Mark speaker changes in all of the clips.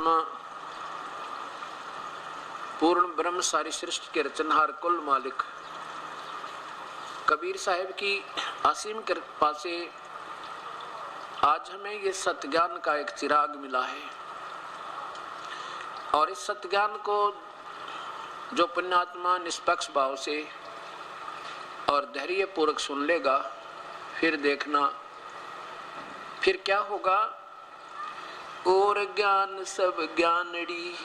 Speaker 1: परमात्मा पूर्ण ब्रह्म सारी सृष्टि के रचनहार कुल मालिक कबीर साहब की असीम कृपा से आज हमें ये सत्य ज्ञान का एक चिराग मिला है। और इस सत्य ज्ञान को जो पुण्यात्मा निष्पक्ष भाव से और धैर्य पूर्वक सुन लेगा, फिर देखना फिर क्या होगा। और ज्ञान सब ज्ञानड़ी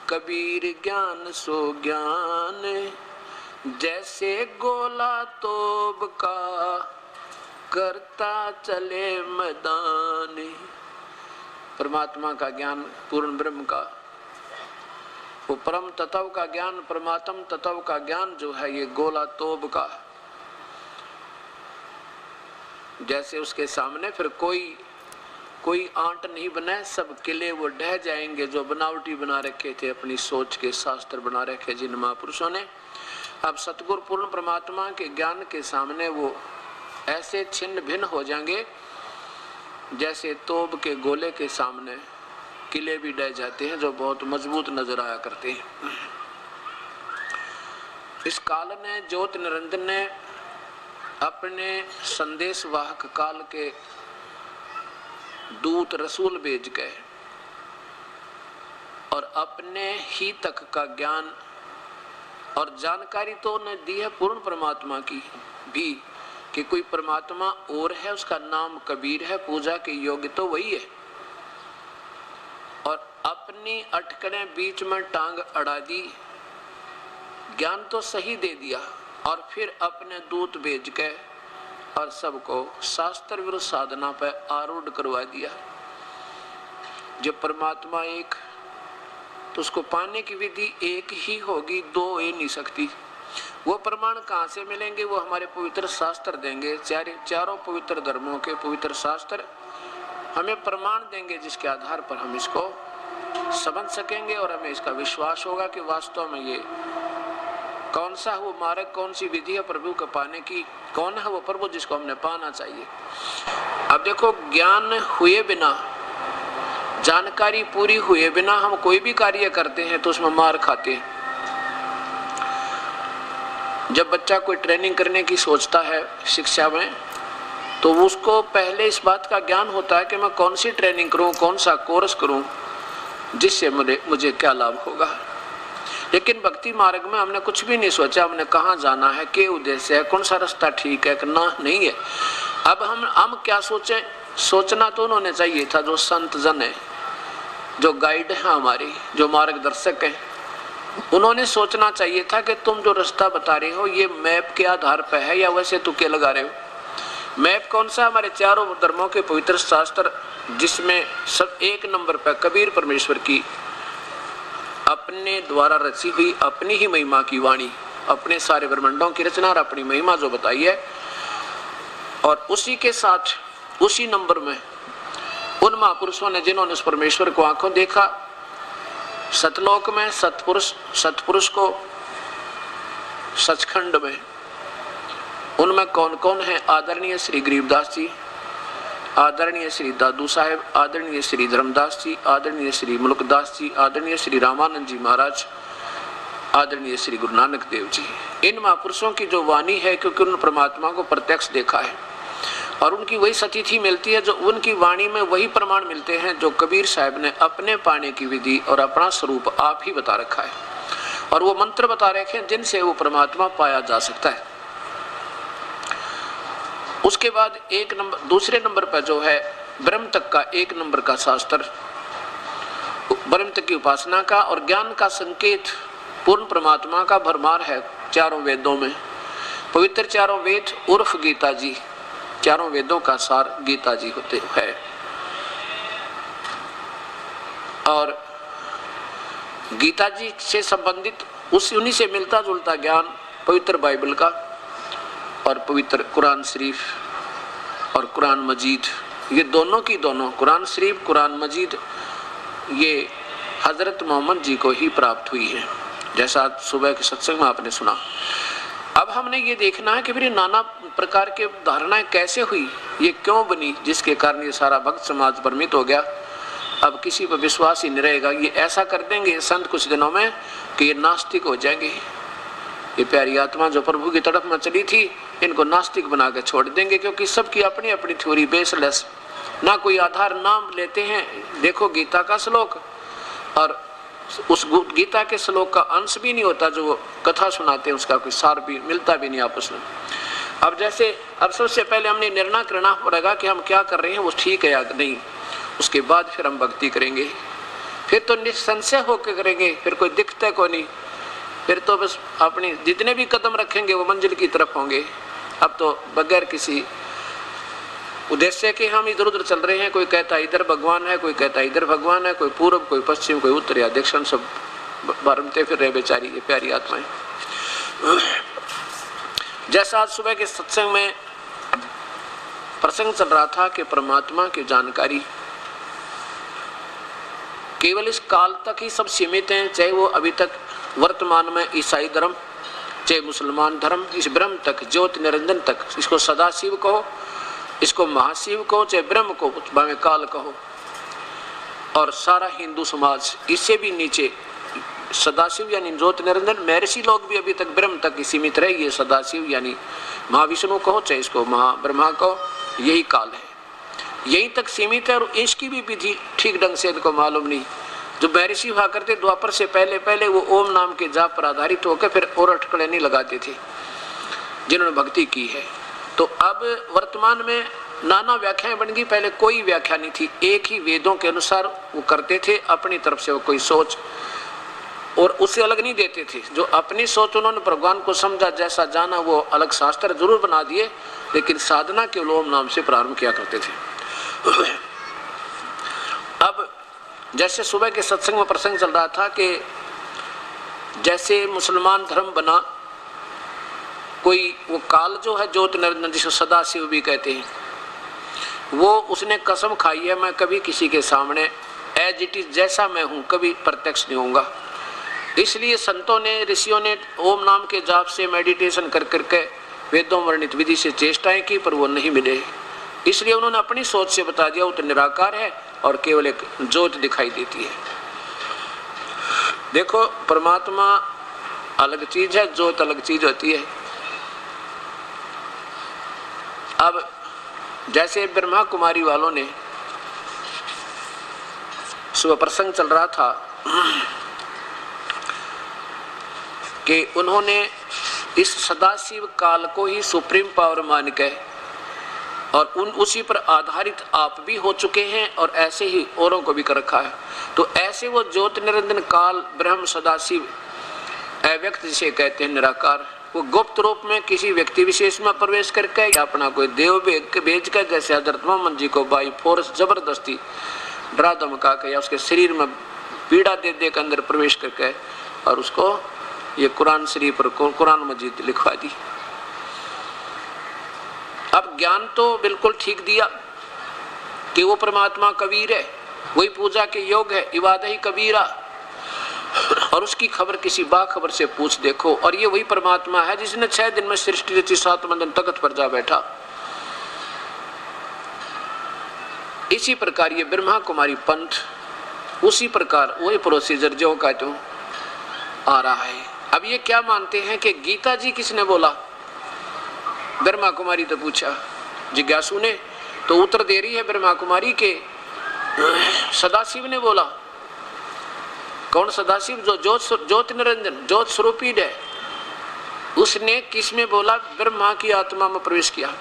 Speaker 1: कबीर ज्ञान सो ज्ञान, जैसे गोला तोब का करता चले मैदान। परमात्मा का ज्ञान, पूर्ण ब्रह्म का, वो परम तत्व का ज्ञान, परमात्म तत्व का ज्ञान जो है ये गोला तोब का, जैसे उसके सामने फिर कोई आंट नहीं बने, सब किले वो ढह जाएंगे जो बनावटी बना रखे थे, अपनी सोच के शास्त्र बना रखे जिन महापुरुषों ने। अब सतगुरु पूर्ण परमात्मा के ज्ञान के सामने वो ऐसे छिन्न भिन्न हो जाएंगे जैसे तोब के गोले के सामने किले भी ढह जाते हैं जो बहुत मजबूत नजर आया करते हैं। इस काल ने ज्योत निरंजन ने अपने संदेश वाहक काल के दूत रसूल भेज गए और अपने ही तक का ज्ञान और जानकारी तो उन्हें दी है पूर्ण परमात्मा की भी कि कोई परमात्मा और है, उसका नाम कबीर है, पूजा के योग्य तो वही है। और अपनी अटकने बीच में टांग अड़ा दी, ज्ञान तो सही दे दिया और फिर अपने दूत भेज के और सबको शास्त्र विरुद्ध साधना पर आरूढ़ करवा दिया। जब परमात्मा एक तो उसको पाने की विधि एक ही होगी, दो हो नहीं सकती। वो प्रमाण कहाँ से मिलेंगे? वो हमारे पवित्र शास्त्र देंगे। चारों पवित्र धर्मों के पवित्र शास्त्र हमें प्रमाण देंगे जिसके आधार पर हम इसको समझ सकेंगे और हमें इसका विश्वास होगा कि वास्तव में ये कौन सा वो मार्ग, कौन सी विधि है प्रभु को पाने की, कौन है वो प्रभु जिसको हमने पाना चाहिए। अब देखो, ज्ञान हुए बिना, जानकारी पूरी हुए बिना हम कोई भी कार्य करते हैं तो उसमें मार खाते हैं। जब बच्चा कोई ट्रेनिंग करने की सोचता है शिक्षा में, तो उसको पहले इस बात का ज्ञान होता है कि मैं कौन सी ट्रेनिंग करूं, कौन सा कोर्स करूं जिससे मुझे क्या लाभ होगा। लेकिन भक्ति मार्ग में हमने कुछ भी नहीं सोचा, हमने कहाँ जाना है, क्या उद्देश्य है, कौन सा रास्ता ठीक है करना नहीं है। अब हम क्या सोचें? सोचना तो उन्होंने चाहिए था जो संत जन है, जो गाइड है हमारी, जो मार्गदर्शक हैं, उन्होंने सोचना चाहिए था कि तुम जो रास्ता बता रहे हो ये मैप के आधार पर है या वैसे तुक्के लगा रहे हो। मैप कौन सा? हमारे चारों धर्मों के पवित्र शास्त्र, जिसमें सब एक नंबर पर कबीर परमेश्वर की अपने द्वारा रची हुई अपनी ही महिमा की वाणी, अपने सारे ब्रह्मांडों की रचना और अपनी महिमा जो बताई है, और उसी के साथ उसी नंबर में उन महापुरुषों ने जिन्होंने उस परमेश्वर को आंखों देखा, सतलोक में सतपुरुष को सचखंड में, उनमें कौन कौन है? आदरणीय श्री गरीबदास जी, आदरणीय श्री दादू साहेब, आदरणीय श्री धर्मदास जी, आदरणीय श्री मुल्कदास जी, आदरणीय श्री रामानंद जी महाराज, आदरणीय श्री गुरु नानक देव जी। इन महापुरुषों की जो वाणी है, क्योंकि उन्होंने परमात्मा को प्रत्यक्ष देखा है और उनकी वही सतीथि मिलती है, जो उनकी वाणी में वही प्रमाण मिलते हैं जो कबीर साहब ने अपने पाने की विधि और अपना स्वरूप आप ही बता रखा है, और वो मंत्र बता रखे हैं जिनसे वो परमात्मा पाया जा सकता है। उसके बाद दूसरे नंबर पर जो है ब्रह्म तक का एक नंबर का शास्त्र, ब्रह्म तक की उपासना का और ज्ञान का संकेत पूर्ण परमात्मा का भरमार है चारों वेदों में। पवित्र चारों वेद उर्फ गीता जी, चारों वेदों का सार गीता जी होते है। और गीता जी से संबंधित उन्हीं से मिलता जुलता ज्ञान पवित्र बाइबल का और पवित्र कुरान शरीफ और कुरान मजीद, ये दोनों की दोनों, कुरान शरीफ कुरान मजीद, ये हजरत मोहम्मद जी को ही प्राप्त हुई है, जैसा आज सुबह के सत्संग में आपने सुना। अब हमने ये देखना है कि फिर नाना प्रकार के धारणाएं कैसे हुई, ये क्यों बनी, जिसके कारण ये सारा भक्त समाज भ्रमित हो गया अब किसी पर विश्वास ही नहीं रहेगा। ये ऐसा कर देंगे संत कुछ दिनों में कि ये नास्तिक हो जाएंगे। ये प्यारी आत्मा जो प्रभु की तरफ में चली थी, इनको नास्तिक बना के छोड़ देंगे, क्योंकि सबकी अपनी अपनी थ्योरी बेसलेस, ना कोई आधार नाम लेते हैं। देखो गीता का श्लोक, और उस गीता के श्लोक का अंश भी नहीं होता, जो वो कथा सुनाते हैं उसका कोई सार भी मिलता भी नहीं आपस में। अब जैसे अब सबसे पहले हमने निर्णय करना पड़ेगा कि हम क्या कर रहे हैं वो ठीक है या नहीं, उसके बाद फिर हम भक्ति करेंगे। फिर तो निसंशय होकर करेंगे, फिर कोई दिखता को नहीं, फिर तो बस अपनी जितने भी कदम रखेंगे वो मंजिल की तरफ होंगे। अब तो बगैर किसी उद्देश्य के हम इधर उधर चल रहे हैं। कोई कहता इधर भगवान है, कोई कहता इधर भगवान है, कोई पूर्व, कोई पश्चिम, कोई उत्तर या दक्षिण, सब भरमते फिर रहे बेचारी ये प्यारी आत्माएं। जैसा आज सुबह के सत्संग में प्रसंग चल रहा था कि परमात्मा की जानकारी केवल इस काल तक ही सब सीमित हैं, चाहे वो अभी तक वर्तमान में ईसाई धर्म, चाहे मुसलमान धर्म, इस ब्रह्म तक, ज्योति निरंजन तक, इसको सदाशिव कहो, इसको महाशिव कहो, चाहे ब्रह्म को भावे काल कहो, और सारा हिंदू समाज इससे भी नीचे सदाशिव यानी ज्योति निरंजन, महर्षि लोग भी अभी तक ब्रह्म तक ही सीमित रहे। ये सदाशिव यानी महाविष्णु कहो, चाहे इसको महाब्रह्मा कहो, यही काल है, यहीं तक सीमित है। और इसकी भी विधि ठीक ढंग से इनको मालूम नहीं। जो महर्षि हुआ करते द्वापर से पहले पहले वो ओम नाम के जाप पर आधारित होकर फिर और अटकलें नहीं लगाते थे जिन्होंने भक्ति की है। तो अब वर्तमान में नाना व्याख्याएं बन गई, पहले कोई व्याख्या नहीं थी, एक ही वेदों के अनुसार वो करते थे, अपनी तरफ से वो कोई सोच और उससे अलग नहीं देते थे। जो अपनी सोच उन्होंने भगवान को समझा, जैसा जाना, वो अलग शास्त्र जरूर बना दिए, लेकिन साधना केवल ओम नाम से प्रारंभ किया करते थे। अब जैसे सुबह के सत्संग में प्रसंग चल रहा था कि जैसे मुसलमान धर्म बना, कोई वो काल जो है ज्योति निरंजन जिसको सदाशिव भी कहते हैं, वो उसने कसम खाई है मैं कभी किसी के सामने एज इट इज जैसा मैं हूं कभी प्रत्यक्ष नहीं होऊंगा। इसलिए संतों ने, ऋषियों ने ओम नाम के जाप से मेडिटेशन कर करके वेदों वर्णित विधि से चेष्टाएं की, पर वो नहीं मिले। इसलिए उन्होंने अपनी सोच से बता दिया वो तो निराकार है और केवल एक ज्योत दिखाई देती है। देखो परमात्मा अलग चीज है, ज्योत अलग चीज होती है। अब जैसे ब्रह्मा कुमारी वालों ने सुबह प्रसंग चल रहा था कि उन्होंने इस सदाशिव काल को ही सुप्रीम पावर मान के और उसी पर आधारित आप भी हो चुके हैं और ऐसे ही औरों को भी कर रखा है। तो ऐसे वो ज्योति निरंजन काल ब्रह्म सदाशिव अव्यक्त जिसे कहते हैं निराकार, वो गुप्त रूप में किसी व्यक्ति विशेष में प्रवेश करके या अपना कोई देव भेज कर, जैसे हजरत मोहम्मद जी को बाई फोर्स जबरदस्ती डरा धमका के या उसके शरीर में पीड़ा दे दे के अंदर प्रवेश करके और उसको ये कुरान शरीफ पर कुरान मजीद लिखवा दी। अब ज्ञान तो बिल्कुल ठीक दिया कि वो परमात्मा कबीर है, वही पूजा के योग है, इबादत ही कबीरा, और उसकी खबर किसी बाखबर से पूछ देखो। और ये वही परमात्मा है जिसने 6 दिन में सृष्टि रची, 7वें दिन तख्त पर जा बैठा। इसी प्रकार ये ब्रह्मा कुमारी पंथ उसी प्रकार वही प्रोसीजर जो का तो आ रहा है। अब ये क्या मानते हैं कि गीता जी किसने बोला? ब्रह्मा कुमारी तो पूछा जिज्ञासु ने, तो उत्तर दे रही है ब्रह्मा कुमारी के सदाशिव ने बोला। कौन सदाशिव? जो ज्योति निरंजन ज्योत स्वरूपी है, उसने किस में बोला? ब्रह्मा की आत्मा में प्रवेश किया।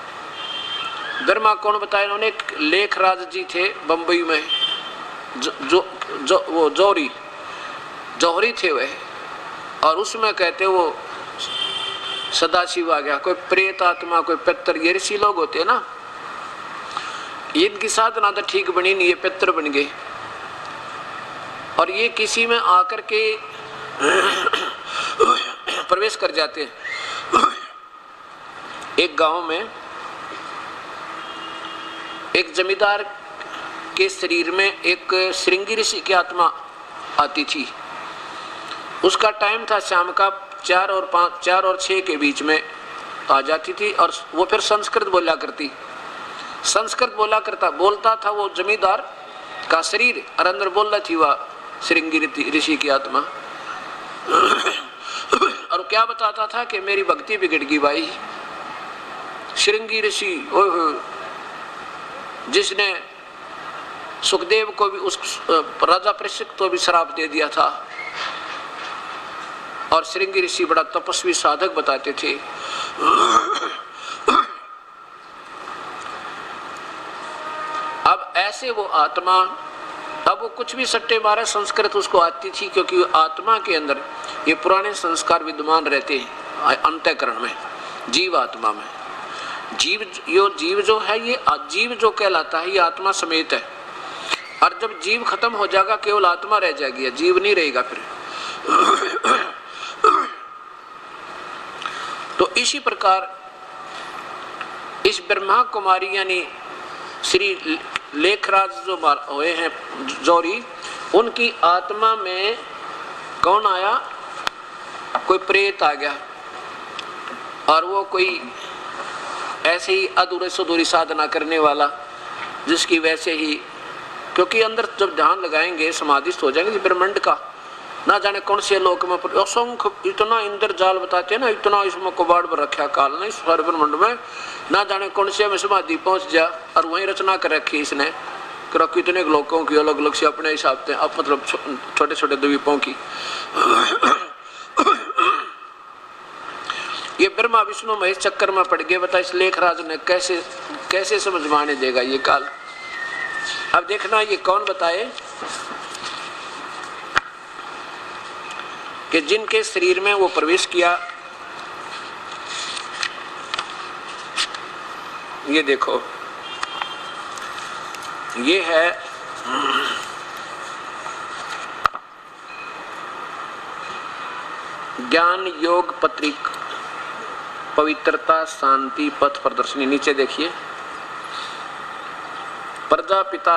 Speaker 1: ब्रह्मा कौन बताया? उन्होंने एक लेखराज जी थे बंबई में, वो जौहरी थे वह, और उसमें कहते वो सदाशिव आ गया। कोई प्रेत आत्मा, कोई पितर, ये ऋषि लोग होते हैं ना, इनकी साधना तो ठीक बनी नहीं, ये पितर बन गए और ये किसी में आकर के प्रवेश कर जाते हैं। एक गांव में एक जमींदार के शरीर में एक श्रृंगी ऋषि की आत्मा आती थी। उसका टाइम था शाम का 4 और 6 के बीच में आ जाती थी और वो फिर संस्कृत बोला करती। संस्कृत बोलता था वो जमींदार का शरीर और अंदर बोल रही थी वह श्रृंगी ऋषि की आत्मा। और क्या बताता था कि मेरी भक्ति बिगड़ गई भाई। श्रृंगी ऋषि जिसने सुखदेव को भी, उस राजा परीक्षित को भी श्राप दे दिया था, और श्रृंगी ऋषि बड़ा तपस्वी साधक बताते थे। अब ऐसे वो आत्मा, अब वो कुछ भी सट्टे मारे, संस्कृत उसको आती थी, क्योंकि आत्मा के अंदर ये पुराने संस्कार विद्यमान रहते हैं अंतःकरण में, जीव आत्मा में। जीव जो है, ये जीव जो कहलाता है, ये आत्मा समेत है। और जब जीव खत्म हो जाएगा, केवल आत्मा रह जाएगी, जीव नहीं रहेगा फिर। तो इसी प्रकार इस ब्रह्मा कुमारी यानी श्री लेखराज जो हुए हैं जौहरी, उनकी आत्मा में कौन आया? कोई प्रेत आ गया, और वो कोई ऐसे ही अधूरे सुधूरी साधना करने वाला, जिसकी वैसे ही, क्योंकि अंदर जब ध्यान लगाएंगे समाधिस्थ हो जाएंगे ब्रह्मांड का, ना जाने कौन से लोक में असंख्य इतना इंद्र जाल बताते हैं ना, इतना इसमें कबाड़ पर रखा काल ने, सारे ब्रह्मांड में ना जाने कौन से में समाधि पहुंच जा, और वहीं रचना कर रखी इसने, कितने लोगों की अलग अलग से अपने हिसाब से, अब मतलब छोटे छोटे द्वीपों की। ये ब्रह्मा विष्णु महेश चक्कर में पड़ गए। बता इस लेखराज ने कैसे समझ में आने देगा ये काल। अब देखना ये कौन बताए कि जिनके शरीर में वो प्रवेश किया। ये देखो, ये है ज्ञान योग पत्रिक पवित्रता शांति पथ प्रदर्शनी। नीचे देखिए, प्रजापिता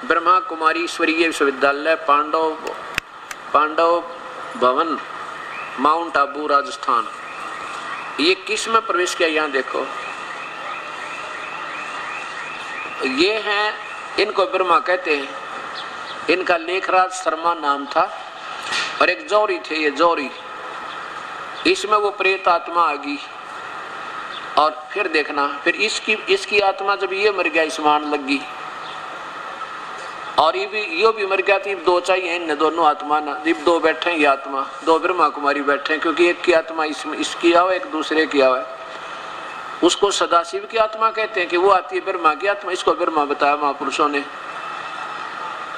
Speaker 1: ब्रह्मा कुमारी ईश्वरीय विश्वविद्यालय पांडव भवन माउंट आबू राजस्थान। ये किस में प्रवेश किया? यहाँ देखो, ये हैं, इनको ब्रह्मा कहते हैं। इनका लेखराज शर्मा नाम था, और एक जौहरी थे, ये जौहरी, इसमें वो प्रेत आत्मा आ गई। और फिर देखना, फिर इसकी आत्मा जब ये मर गया, इसमान लग गई, और ये भी मर गया। थी दो चाहिए इन दोनों आत्मा ना, दो बैठे हैं, ये आत्मा दो ब्रह्मा कुमारी बैठे हैं, क्योंकि एक की आत्मा इसकी आवे, एक दूसरे की आवे। उसको सदाशिव की आत्मा कहते हैं कि वो आती है ब्रह्मा की आत्मा, इसको ब्रह्मा बताया महापुरुषों ने।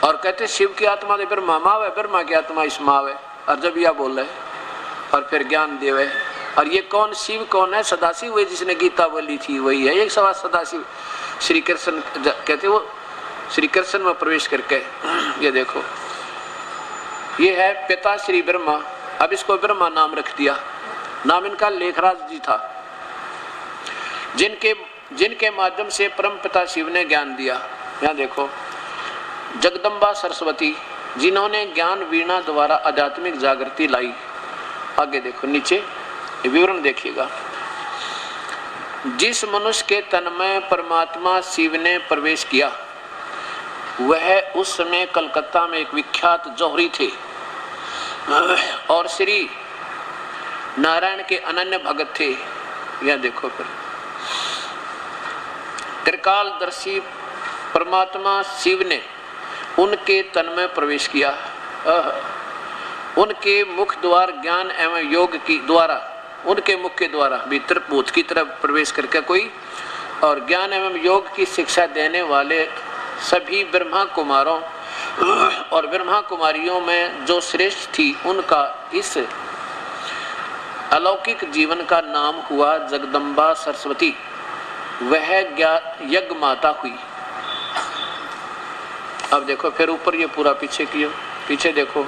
Speaker 1: और कहते हैं शिव की आत्मा तो ब्रह्मा में आवे, ब्रह्मा की आत्मा इसमें आवे, और जब यह बोले और फिर ज्ञान देवे। और ये कौन शिव कौन है? सदाशिव, वही जिसने गीता बोली थी वही है। एक सवाल सदाशिव श्री कृष्ण कहते, वो श्री कृष्ण में प्रवेश करके, ये देखो, ये है पिता श्री ब्रह्मा। अब इसको ब्रह्मा नाम रख दिया, नाम इनका लेखराज जी था, जिनके माध्यम से परम पिता शिव ने ज्ञान दिया। यहाँ देखो, जगदम्बा सरस्वती, जिन्होंने ज्ञान वीणा द्वारा आध्यात्मिक जागृति लाई। आगे देखो, नीचे विवरण देखिएगा। जिस मनुष्य के तन में परमात्मा शिव ने प्रवेश किया, वह उस समय कलकत्ता में एक विख्यात जौहरी थे, और श्री नारायण के अनन्य भगत थे। यह देखो, फिर त्रिकालदर्शी परमात्मा शिव ने उनके तन में प्रवेश किया। उनके मुख द्वार ज्ञान एवं योग की द्वारा, उनके मुख के द्वारा भीतर भूत की तरफ प्रवेश करके कोई, और ज्ञान एवं योग की शिक्षा देने वाले सभी ब्रह्मा कुमारों और ब्रह्मा कुमारियों में जो श्रेष्ठ थी, उनका इस अलौकिक जीवन का नाम हुआ जगदम्बा सरस्वती। वह यज्ञ माता हुई। अब देखो, फिर ऊपर ये पूरा पीछे किया, पीछे देखो,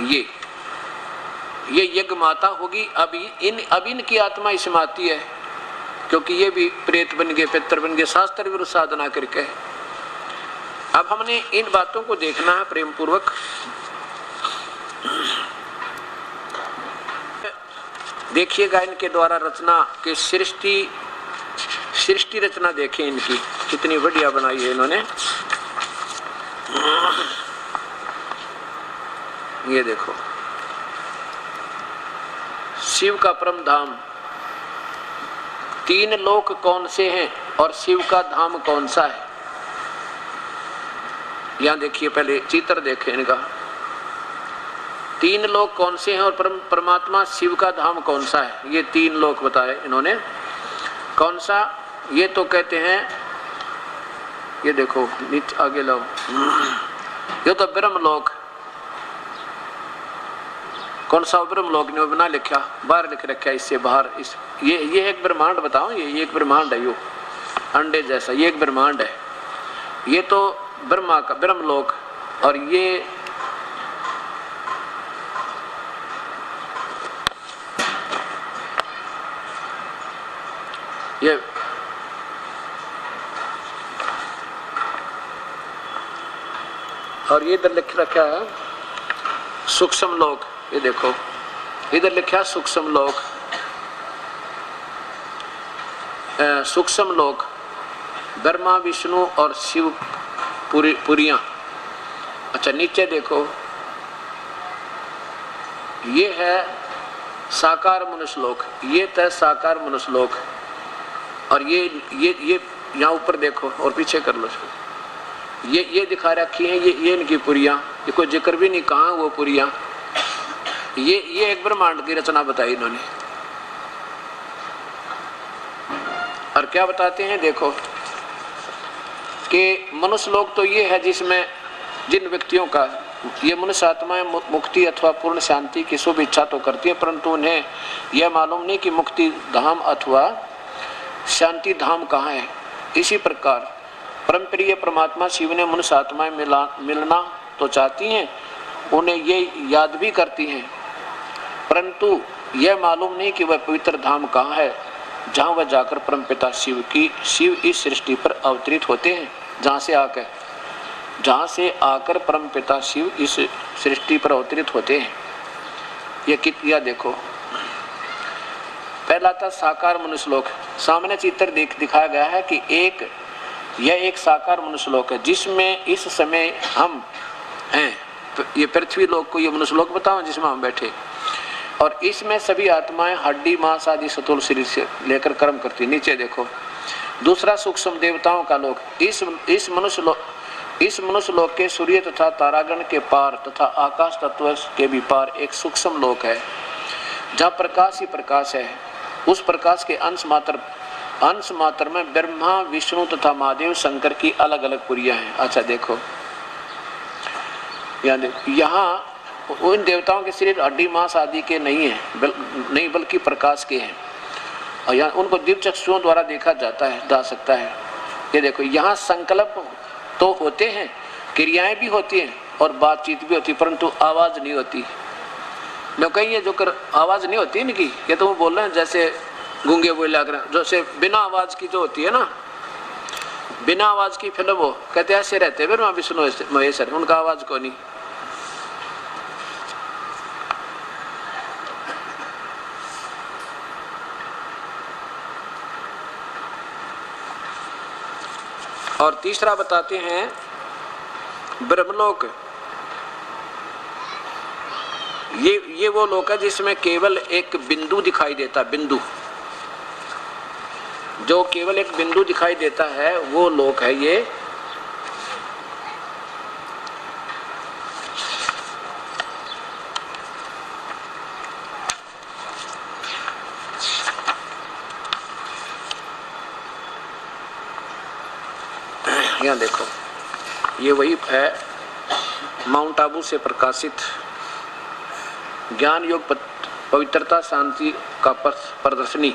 Speaker 1: ये यज्ञ माता होगी। अब इनकी आत्मा इसमें आती है, क्योंकि ये भी प्रेत बन गए, पितर बन गए, शास्त्र विरुद्ध साधना करके। अब हमने इन बातों को देखना है प्रेम पूर्वक। देखिएगा, इनके द्वारा रचना के सृष्टि सृष्टि रचना देखें इनकी कितनी बढ़िया बनाई है इन्होंने। ये देखो, शिव का परम धाम, 3 लोक कौन से हैं और शिव का धाम कौन सा है। यहां देखिए, पहले चित्र देखें इनका, 3 लोक कौन से हैं और परमात्मा शिव का धाम कौन सा है। ये 3 लोक बताए इन्होंने। कौन सा, ये तो कहते हैं, ये देखो नीचे आगे लो, ये तो ब्रह्मलोक। कौन सा ब्रह्मलोक ने बना लिखा, बाहर लिख रखा है, इससे बाहर इस ये एक ब्रह्मांड बताओ, ये एक ब्रह्मांड है, यो अंडे जैसा, ये एक ब्रह्मांड है। ये तो ब्रह्मा का ब्रह्मलोक, और ये और ये इधर लिख रखा है सूक्ष्म लोक। ये देखो इधर लिखा है सूक्ष्म लोक, सूक्ष्म लोक, ब्रह्मा विष्णु और शिव पुरियां। अच्छा नीचे देखो, ये है साकार मनुष्य लोक, ये तय साकार मनुष्य लोक, और ये यहाँ ऊपर देखो और पीछे कर लो, ये दिखा रखी है, ये इनकी पुरियां, ये कोई जिक्र भी नहीं कहाँ वो पुरियां। ये एक ब्रह्मांड की रचना बताई इन्होंने। और क्या बताते हैं, देखो कि मनुष्य लोक तो ये है जिसमें जिन व्यक्तियों का, ये मनुष्य आत्माएं मुक्ति अथवा पूर्ण शांति की शुभ इच्छा तो करती है, परंतु उन्हें यह मालूम नहीं कि मुक्ति धाम अथवा शांति धाम कहाँ है। इसी प्रकार परमप्रिय परमात्मा शिव ने मनुष्य आत्माएं मिलना तो चाहती हैं, उन्हें ये याद भी करती हैं, परंतु यह मालूम नहीं कि वह पवित्र धाम कहाँ है जहाँ वह जाकर परमपिता शिव इस सृष्टि पर अवतरित होते हैं। जहाँ से आकर परमपिता शिव इस सृष्टि पर अवतरित होते हैं। यह देखो, पहला था साकार मनुष्य लोक। सामने चित्र दिखाया गया है कि यह एक साकार मनुष्य लोक है जिसमें इस समय हम हैं। ये पृथ्वी लोक को ये मनुष्य लोक बताओ जिसमें हम बैठे, और इसमें सभी आत्माएं हड्डी मांस आदि स्थूल शरीर से लेकर कर्म करती। नीचे देखो, दूसरा सूक्ष्म देवताओं का लोक, इस मनुष्य लोक के सूर्य तथा तारागण के पार तथा आकाश तत्व के भी पार एक सूक्ष्म लोक है जहाँ प्रकाश ही प्रकाश है। उस प्रकाश के अंश मात्र में ब्रह्मा विष्णु तथा महादेव शंकर की अलग अलग पुरियां हैं। अच्छा देखो, यहाँ उन देवताओं के शरीर हड्डी मांस आदि के नहीं है, बल्कि प्रकाश के हैं, और यहाँ उनको दिव्य चक्षुओं द्वारा देखा जा सकता है। ये देखो, यहाँ संकल्प तो होते हैं, क्रियाएं भी होती हैं और बातचीत भी होती, परंतु आवाज नहीं होती। न कहीं ये जो कर आवाज नहीं होती इनकी, ये तो वो बोल रहे हैं जैसे गूंगे बोला कर, जैसे बिना आवाज की जो होती है ना, बिना आवाज की फिल्म, वो कहते ऐसे रहते हैं विष्णु महेश्वर, उनका आवाज को नहीं। और तीसरा बताते हैं ब्रह्मलोक। ये वो लोक है जिसमें केवल एक बिंदु दिखाई देता, बिंदु, जो केवल एक बिंदु दिखाई देता है वो लोक है ये। यहाँ देखो, ये वही है माउंट आबू से प्रकाशित ज्ञान योग पवित्रता शांति का प्रदर्शनी,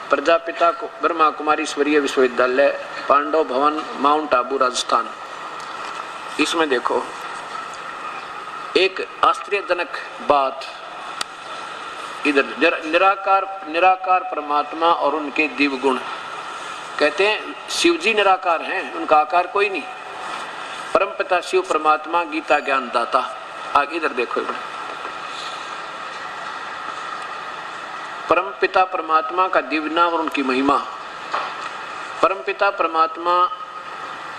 Speaker 1: प्रजापिता ब्रह्मा कुमारी ईश्वरीय विश्वविद्यालय, पांडव भवन, माउंट आबू, राजस्थान। इसमें देखो एक आश्चर्यजनक बात, इधर निराकार परमात्मा और उनके दिव्य गुण। कहते हैं शिव जी निराकार हैं, उनका आकार कोई नहीं। परमपिता शिव परमात्मा गीता ज्ञान दाता। आगे इधर देखो, परमपिता परमात्मा का दिव्य नाम और उनकी महिमा। परमपिता परमात्मा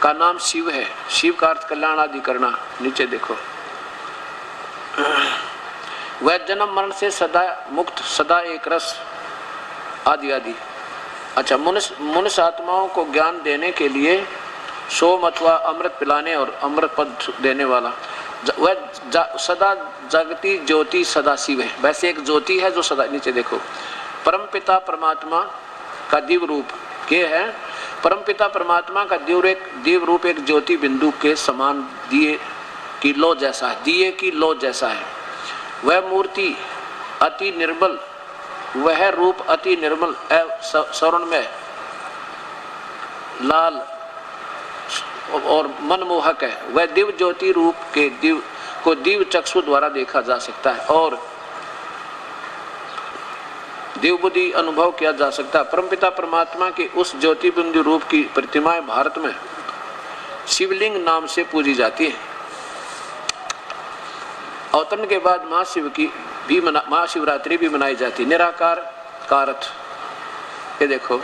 Speaker 1: का नाम शिव है। शिव का अर्थ कल्याण आदि करना। नीचे देखो, वह जन्म मरण से सदा मुक्त, सदा एक रस आदि आदि। अच्छा, मनुष्य आत्माओं को ज्ञान देने के लिए सोम अथवा अमृत पिलाने और अमृत पद देने वाला, वह सदा जागती ज्योति सदा शिव है। वैसे एक ज्योति है जो सदा, नीचे देखो, परमपिता परमात्मा का दिव्य रूप के है। परमपिता परमात्मा का दिव्य रूप एक ज्योति बिंदु के समान दिए की लो जैसा है, दिए की लो जैसा है। वह मूर्ति अति निर्मल, वह रूप अति निर्मल स्वर्णमय, लाल और मनमोहक है। वह दिव्य ज्योति रूप के दिव्य चक्षु द्वारा देखा जा सकता है और दिव्य बुद्धि अनुभव किया जा सकता है। परमपिता परमात्मा के उस ज्योति बिंदु रूप की प्रतिमाएं भारत में शिवलिंग नाम से पूजी जाती है। अवतरण के बाद महाशिवरात्रि भी मनाई जाती है। निराकार का अर्थ ये देखो,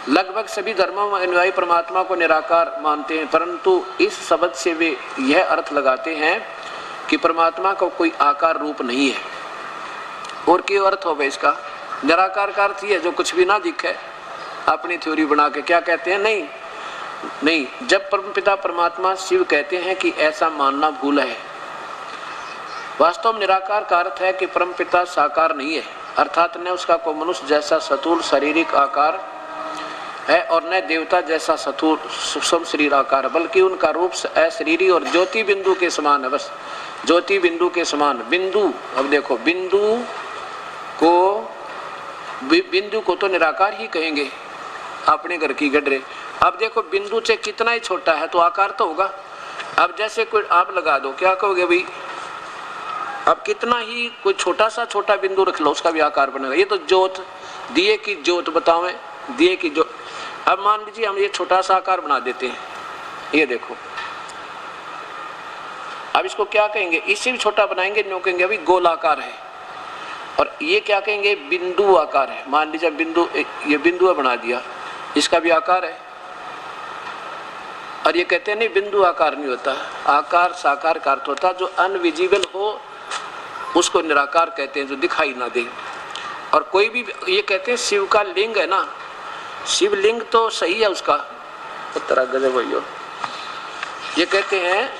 Speaker 1: लगभग सभी धर्मों में अनुयायी परमात्मा को निराकार मानते हैं, परंतु इस शब्द से वे यह अर्थ लगाते हैं कि परमात्मा का कोई आकार रूप नहीं है। और क्यों अर्थ होगा इसका? निराकार का अर्थ ये जो कुछ भी ना दिखे, अपनी थ्योरी बना के क्या कहते हैं? नहीं, जब परमपिता परमात्मा शिव कहते हैं कि ऐसा मानना भूल है। वास्तव में निराकार का अर्थ है कि परमपिता साकार नहीं है, अर्थात न उसका कोई मनुष्य जैसा स्थूल शारीरिक आकार है और न देवता जैसा स्थूल सूक्ष्म शरीर आकार, बल्कि उनका रूप अशरीरी और ज्योति बिंदु के समान है। बस ज्योति बिंदु के समान। बिंदु, अब देखो, बिंदु को तो निराकार ही कहेंगे, अपने घर की गडरे। अब देखो, बिंदु से कितना ही छोटा है तो आकार तो होगा। अब जैसे कोई आप लगा दो, क्या कहोगे भाई? अब कितना ही कोई छोटा बिंदु रख लो, उसका भी आकार बनेगा। ये तो ज्योत, दिए की ज्योत बताओ, दिए की ज्योत। अब मान लीजिए हम ये छोटा सा आकार बना देते हैं, ये देखो। अब इसको क्या कहेंगे? इससे भी छोटा बनाएंगे, न्यू कहेंगे अभी गोलाकार है। और ये क्या कहेंगे? बिंदु आकार है। मान लीजिए बिंदु, ये बिंदु बना दिया, इसका भी आकार है। और ये कहते हैं नहीं, बिंदु आकार नहीं होता, आकार साकार का अर्थ होता जो अनविजिबल हो उसको निराकार कहते हैं, जो दिखाई ना दे। और कोई भी ये कहते हैं शिव का लिंग है ना, शिवलिंग तो सही है उसका, तरह गजब भैया। ये कहते हैं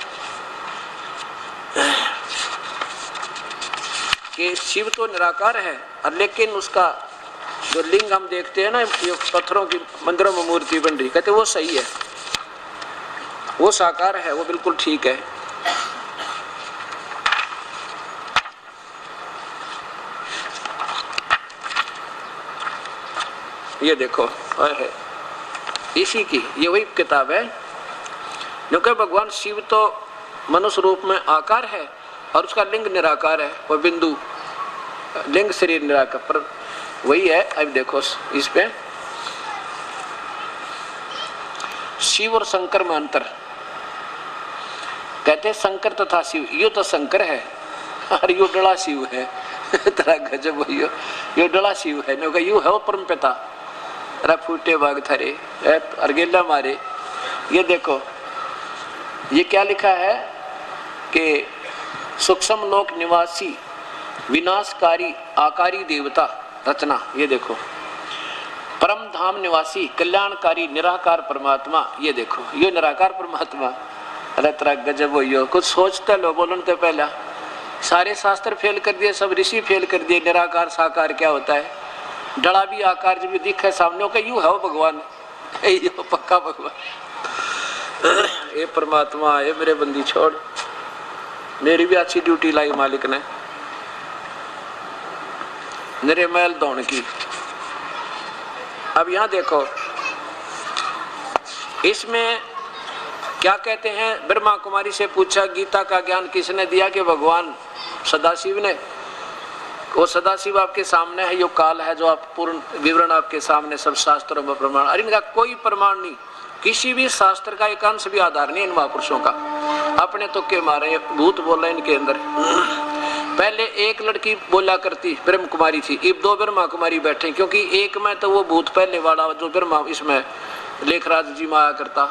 Speaker 1: कि शिव तो निराकार है, और लेकिन उसका जो लिंग हम देखते हैं ना, पत्थरों की मंदिरों में मूर्ति बन रही, कहते वो सही है, वो साकार है, वो बिल्कुल ठीक है। ये देखो है इसी की, ये वही किताब है। क्योंकि भगवान शिव तो मनुष्य रूप में आकार है और उसका लिंग निराकार है, वो बिंदु लिंग शरीर निराकार, पर वही है। अब देखो इस पे शिव और शंकर में अंतर। कहते हैं शंकर तथा शिव, यो तो शंकर है और यो डला शिव है। तरह गजब भैया, यो डला शिव है, यू है परमपिता, फूटे बाग थरे अर्गेला मारे। ये देखो, ये क्या लिखा है कि सूक्ष्म लोक निवासी विनाशकारी आकारी देवता रचना। ये देखो, परम धाम निवासी कल्याणकारी निराकार परमात्मा। ये देखो, ये निराकार परमात्मा। अरे तेरा गजब हो, यो कुछ सोचते लो बोलने तो पहला सारे शास्त्र फेल कर दिए, सब ऋषि फेल कर दिए। निराकार साकार क्या होता है? डड़ा भी आकार जब दिखे सामने का, यू है वो भगवान, यो पक्का भगवान। ये परमात्मा है मेरे बंदी, छोड़, मेरी भी अच्छी ड्यूटी लाई मालिक ने, मेरे महल दौड़ की। अब यहां देखो, इसमें क्या कहते हैं? ब्रह्मा कुमारी से पूछा गीता का ज्ञान किसने दिया? कि भगवान सदाशिव ने। वो सदाशिव आपके सामने है, यो काल है जो आप पूर्ण विवरण आपके सामने सब शास्त्रों में प्रमाण। अरे इनका कोई प्रमाण नहीं, किसी भी शास्त्र का एक अंश भी आधार नहीं इन महापुरुषों का। अपने तुक्के मारे, भूत बोल रहे इनके अंदर। पहले एक लड़की बोला करती ब्रह्म कुमारी थी, अब 2 ब्रह्मा कुमारी बैठे, क्योंकि एक में तो वो भूत पहले वाला जो ब्रह्मा इसमें लेखराज जी में आया करता,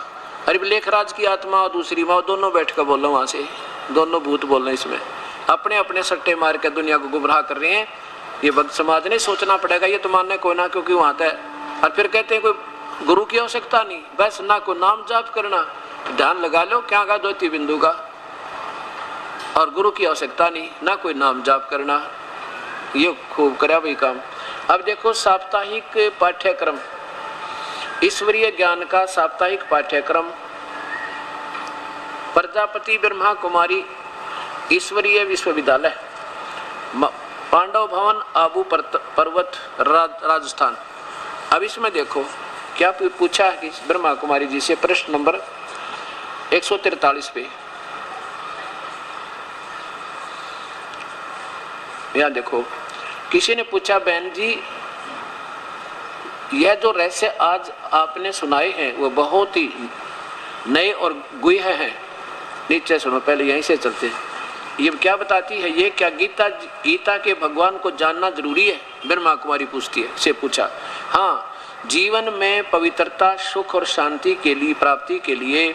Speaker 1: अरे लेखराज की आत्मा और दूसरी माँ दोनों बैठ कर बोल रहे वहां से, दोनों भूत बोल रहे हैं इसमें, अपने अपने सट्टे मार के दुनिया को गुमराह कर रहे हैं। ये भक्त समाज ने सोचना पड़ेगा, ये तो मानने कोई ना, क्योंकि वहां है। और फिर कहते हैं कोई गुरु की आवश्यकता नहीं, बस ना कोई नाम जाप करना, ध्यान लगा लो क्या का द्वैती बिंदु का, और गुरु की आवश्यकता नहीं, ना कोई नाम जाप करना, ये खूब करा वही काम। अब देखो साप्ताहिक पाठ्यक्रम, ईश्वरीय ज्ञान का साप्ताहिक पाठ्यक्रम, प्रजापति ब्रह्मा कुमारी ईश्वरीय विश्वविद्यालय, पांडव भवन, आबू पर्वत, राजस्थान। अब इसमें देखो क्या पूछा है कि ब्रह्मा कुमारी जी से, प्रश्न नंबर 143 पे, यहाँ देखो किसी ने पूछा, बहन जी यह जो रहस्य आज आपने सुनाए हैं वो बहुत ही नए और गुह्य हैं। नीचे सुनो, पहले यहीं से चलते हैं। ये क्या बताती है, ये क्या गीता के भगवान को जानना जरूरी है? ब्रह्मा कुमारी पूछती है, से पूछा। हाँ, जीवन में पवित्रता, सुख और शांति के लिए, प्राप्ति के लिए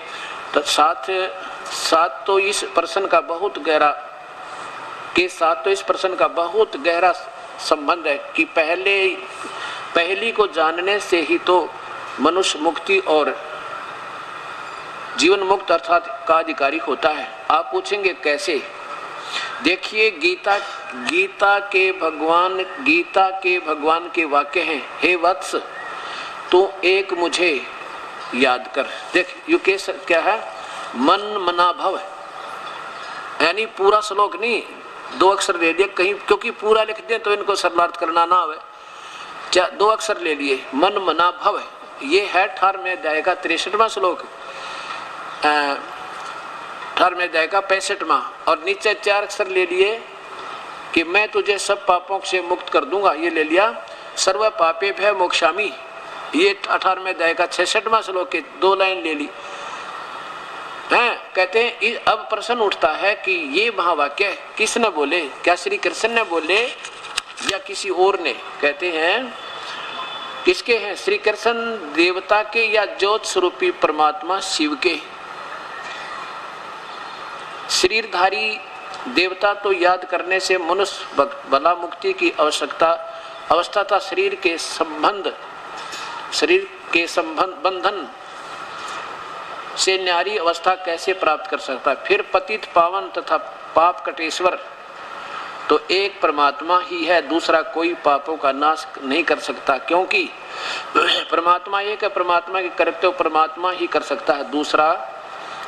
Speaker 1: साथ तो इस प्रश्न का बहुत गहरा संबंध है कि पहली को जानने से ही तो मनुष्य मुक्ति और जीवन मुक्त अर्थात का अधिकारी होता है। आप पूछेंगे कैसे? देखिए, गीता के भगवान के वाक्य हैं, हे वत्स तो एक मुझे याद कर। देख यू क्या है, मन मना भव, यानी पूरा श्लोक नहीं, 2 अक्षर ले दिए कहीं, क्योंकि पूरा लिख दें तो इनको सरलार्थ करना ना आवे, 2 अक्षर ले लिए, मन मना भव। ये है 18वें अध्याय का 63वां श्लोक, 18वें अध्याय का 65वां, और नीचे 4 अक्षर ले लिए कि मैं तुझे सब पापों से मुक्त कर दूंगा, ये ले लिया, सर्व पापे भय मोक्षामि, ये 18वें अध्याय का 66वां श्लोक के 2 लाइन ले ली हैं। कहते हैं अब प्रश्न उठता है कि ये महावाक्य किसने बोले, क्या श्री कृष्ण ने बोले या किसी और ने? कहते हैं किसके हैं? श्री कृष्ण देवता के या ज्योत स्वरूपी परमात्मा शिव के? शरीरधारी देवता तो याद करने से मनुष्य भला मुक्ति की अवस्था था, शरीर के बंधन से न्यारी अवस्था कैसे प्राप्त कर सकता है? फिर पतित पावन तथा पाप कटेश्वर तो एक परमात्मा ही है, दूसरा कोई पापों का नाश नहीं कर सकता, क्योंकि परमात्मा एक है, परमात्मा के कर्तव्य परमात्मा ही कर सकता है, दूसरा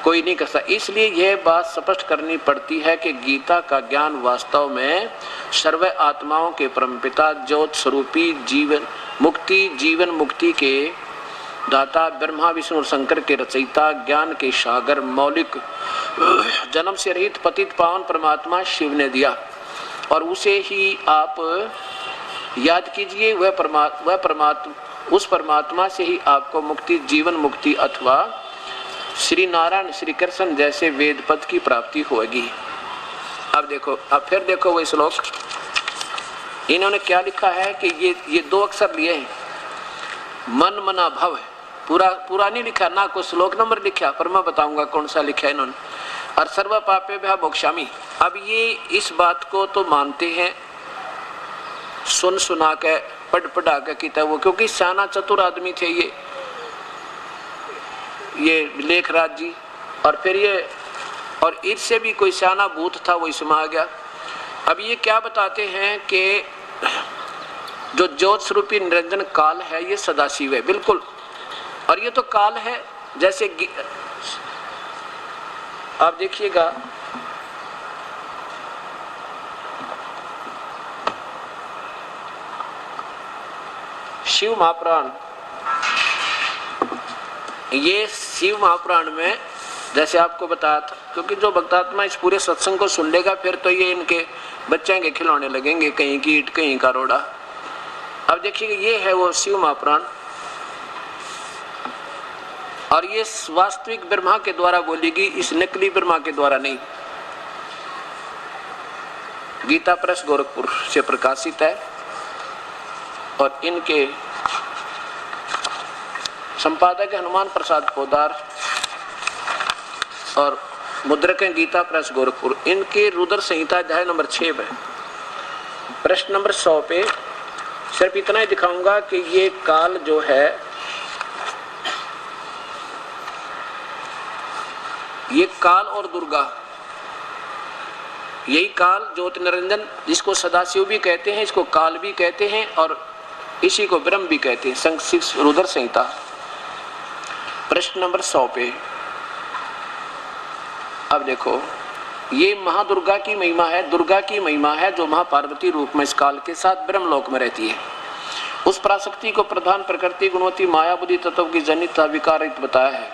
Speaker 1: कोई नहीं कर सकता। इसलिए यह बात स्पष्ट करनी पड़ती है कि गीता का ज्ञान वास्तव में सर्व आत्माओं के परमपिता ज्योत स्वरूपी जीवन मुक्ति के दाता ब्रह्मा विष्णु और शंकर के रचयिता ज्ञान के सागर मौलिक जन्म से रहित पतित पावन परमात्मा शिव ने दिया, और उसे ही आप याद कीजिए। उस परमात्मा से ही आपको मुक्ति, जीवन मुक्ति अथवा श्री नारायण श्री कृष्ण जैसे वेद पद की प्राप्ति होगी। अब देखो, अब फिर देखो वो श्लोक, इन्होंने क्या लिखा है कि ये 2 अक्षर लिए हैं, मन मना भव, पूरा नहीं लिखा, ना कोई श्लोक नंबर लिखा, पर मैं बताऊंगा कौन सा लिखा है इन्होंने। और सर्व पापे भय मोक्षामि, अब ये इस बात को तो मानते हैं सुना के पढ़ा के किताब वो, क्योंकि शाना चतुर आदमी थे ये लेखराज जी, और फिर ये और इससे भी कोई शाना भूत था वो इसमें आ गया। अब ये क्या बताते हैं कि जो ज्योत स्वरूपी निरंजन काल है ये सदाशिव है, बिल्कुल, और ये तो काल है जैसे आप देखिएगा शिव महापुराण, ये शिव महापुराण में जैसे आपको बताया था, क्योंकि जो भक्तात्मा इस पूरे सत्संग को सुन लेगा फिर तो ये इनके बच्चे के खिलौने लगेंगे, कहीं की ईंट कहीं का रोड़ा। अब देखिए ये है वो शिव महापुराण, और ये वास्तविक ब्रह्मा के द्वारा बोली गई, इस नकली ब्रह्मा के द्वारा नहीं। गीता प्रेस गोरखपुर से प्रकाशित है और इनके संपादक हनुमान प्रसाद पोदार और मुद्रक हैं गीता प्रेस गोरखपुर। इनके रुद्र संहिता अध्याय नंबर 6 में प्रश्न नंबर 100 पे सिर्फ इतना ही दिखाऊंगा कि ये काल जो है, ये काल और दुर्गा, यही काल ज्योति निरंजन, जिसको सदाशिव भी कहते हैं, इसको काल भी कहते हैं और इसी को ब्रह्म भी कहते हैं। संक्षिप्त रुद्र संहिता प्रश्न नंबर 100 पे अब देखो, ये महादुर्गा की महिमा है, दुर्गा की महिमा है जो महापार्वती रूप में इस काल के साथ ब्रह्मलोक में रहती है। उस पराशक्ति को प्रधान प्रकृति गुणवती माया बुद्धि तत्व की जनित विकारित बताया है।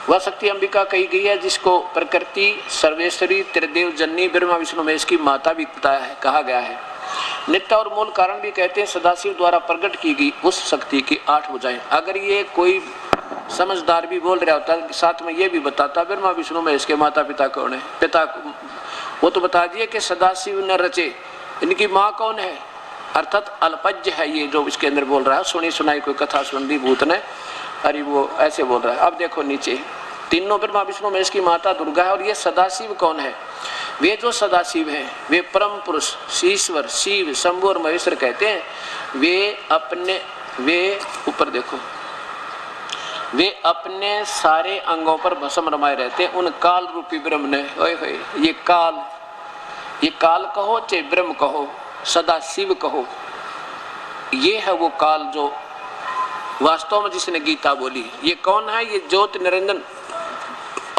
Speaker 1: वह शक्ति अंबिका कही गई है, जिसको प्रकृति सर्वेश्वरी त्रिदेव जननी ब्रह्मा विष्णु महेश की माता भी बताया है, कहा गया है। नित्य और मूल कारण भी कहते हैं। सदाशिव द्वारा प्रकट की गई उस शक्ति की 8 भुजाएं। अगर ये कोई समझदार भी बोल रहा होता, साथ में ये भी बताता ब्रह्मा विष्णु महेश के माता पिता कौन है, पिता वो तो बता दिए कि सदाशिव न रचे, इनकी माँ कौन है, अर्थात अल्पज्य है ये जो इसके अंदर बोल रहा है। सुनी सुनाई कोई कथा सुन दी भूत ने, अरे वो ऐसे बोल रहा है। अब देखो नीचे, तीनों ब्रह्मा विष्णु महेश की माता दुर्गा है। और ये सदाशिव कौन है? वे जो सदाशिव हैं वे परम पुरुष ईश्वर शिव शंभु और महेश्वर कहते हैं। वे ऊपर देखो, वे अपने सारे अंगों पर भस्म रमाए रहते हैं उन काल रूपी ब्रह्म ने। ये काल कहो चाहे ब्रह्म कहो, सदा शिव कहो, ये है वो काल जो वास्तव में जिसने गीता बोली। ये कौन है? ये ज्योति निरंजन,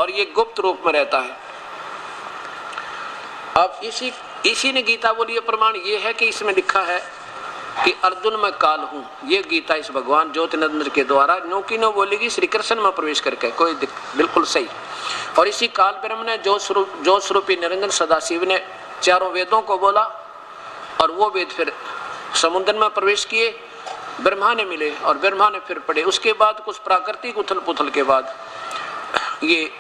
Speaker 1: और ये गुप्त रूप में रहता है। अब इसी ने गीता बोली। ये प्रमाण ये है कि इसमें लिखा है कि अर्जुन मैं काल हूँ। ये गीता इस भगवान ज्योतिनंदन के द्वारा नो की नो बोलेगी श्री कृष्ण में प्रवेश करके, कोई बिल्कुल सही। और इसी काल ब्रह्म ने जो स्वरूपी निरंजन सदाशिव ने चारों वेदों को बोला और वो वेद फिर समुद्र में प्रवेश किए, ब्रह्मा ने मिले और ब्रह्मा ने फिर पढ़े। उसके बाद कुछ प्राकृतिक उथल पुथल के बाद ये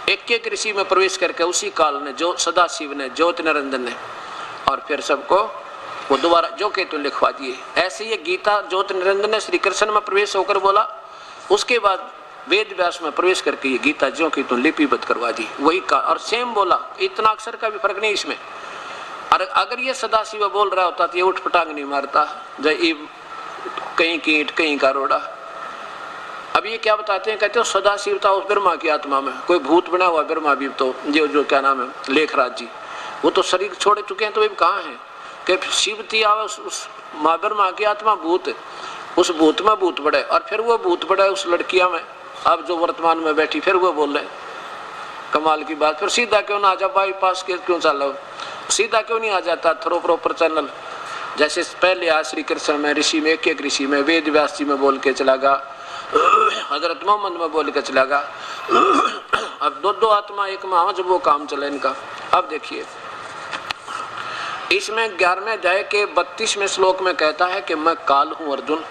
Speaker 1: एक ऋषि में प्रवेश करके उसी काल ने जो सदाशिव ने ज्योति निरंजन ने और फिर सबको वो दोबारा जो केतु लिखवा दिए। ऐसे ये गीता ज्योति निरंजन ने श्री कृष्ण में प्रवेश होकर बोला, उसके बाद वेद व्यास में प्रवेश करके ये गीता ज्यों की तुम लिपिबद्ध करवा दी, वही का और सेम बोला। इतना अक्षर का भी फर्क नहीं इसमें। और अगर ये सदाशिव बोल रहा होता तो ये उठ पटांग नहीं मारता, जय कहीं की ईंट कहीं का रोड़ा। अब ये क्या बताते हैं, कहते हो सदाशिव था उस ब्रह्मा की आत्मा में, कोई भूत बना हुआ ब्रह्मा भी तो जो क्या नाम है लेखराज जी, वो तो शरीर छोड़ चुके हैं, तो वे कहाँ हैं? कि शिव थी आवे उस माँ ब्रह्मा की आत्मा भूत, उस भूत में भूत बढ़े और फिर वो भूत बढ़े उस लड़किया में, अब जो वर्तमान में बैठी फिर वो बोल रहे। कमाल की बात। फिर सीधा क्यों ना आ जा, बाईपास के क्यों चल रहा, सीधा क्यों नहीं आ जाता थ्रो प्रॉपर चैनल? जैसे पहले आज श्री कृष्ण में ऋषि में एक ऋषि में वेद व्यास जी में बोल के चला गया, हजरत मोहम्मद में बोल के चला गया। अब दो आत्मा एक में जब वो काम चले इनका। अब देखिए इसमें 11वें अध्याय के 32वें श्लोक में कहता है कि मैं काल हूं अर्जुन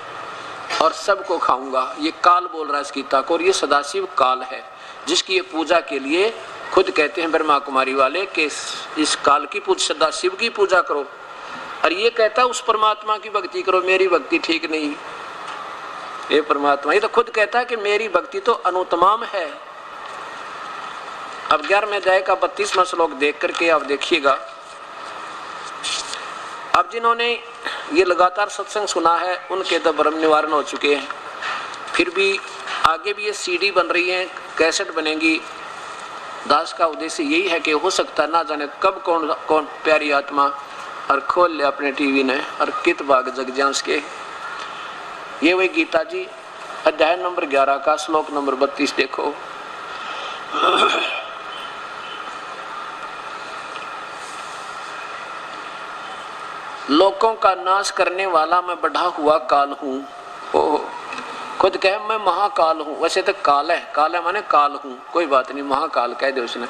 Speaker 1: और सबको खाऊंगा। ये काल बोल रहा है इस गीता को, और ये सदाशिव काल है जिसकी ये पूजा के लिए खुद कहते हैं ब्रह्मा कुमारी वाले कि इस काल की पूजा, सदाशिव की पूजा करो। और ये कहता है उस परमात्मा की भक्ति करो, मेरी भक्ति ठीक नहीं। ये परमात्मा ये तो खुद कहता है कि मेरी भक्ति तो अनुत्तम है। अब 11वें अध्याय का 32वां श्लोक देख करके आप देखिएगा। अब जिन्होंने ये लगातार सत्संग सुना है उनके तो भ्रम निवारण हो चुके हैं। फिर भी आगे भी ये सीडी बन रही है, कैसेट बनेगी। दास का उद्देश्य यही है कि हो सकता है ना जाने कब कौन प्यारी आत्मा और खोल ले अपने टीवी ने और कित भाग जगजांश के। ये वही गीता जी अध्याय नंबर 11 का श्लोक नंबर 32 देखो। लोगों का नाश करने वाला मैं बढ़ा हुआ काल हूँ। खुद कहे मैं महाकाल हूँ। वैसे तो काल है माने काल हूँ, कोई बात नहीं, महाकाल कह दे उसने।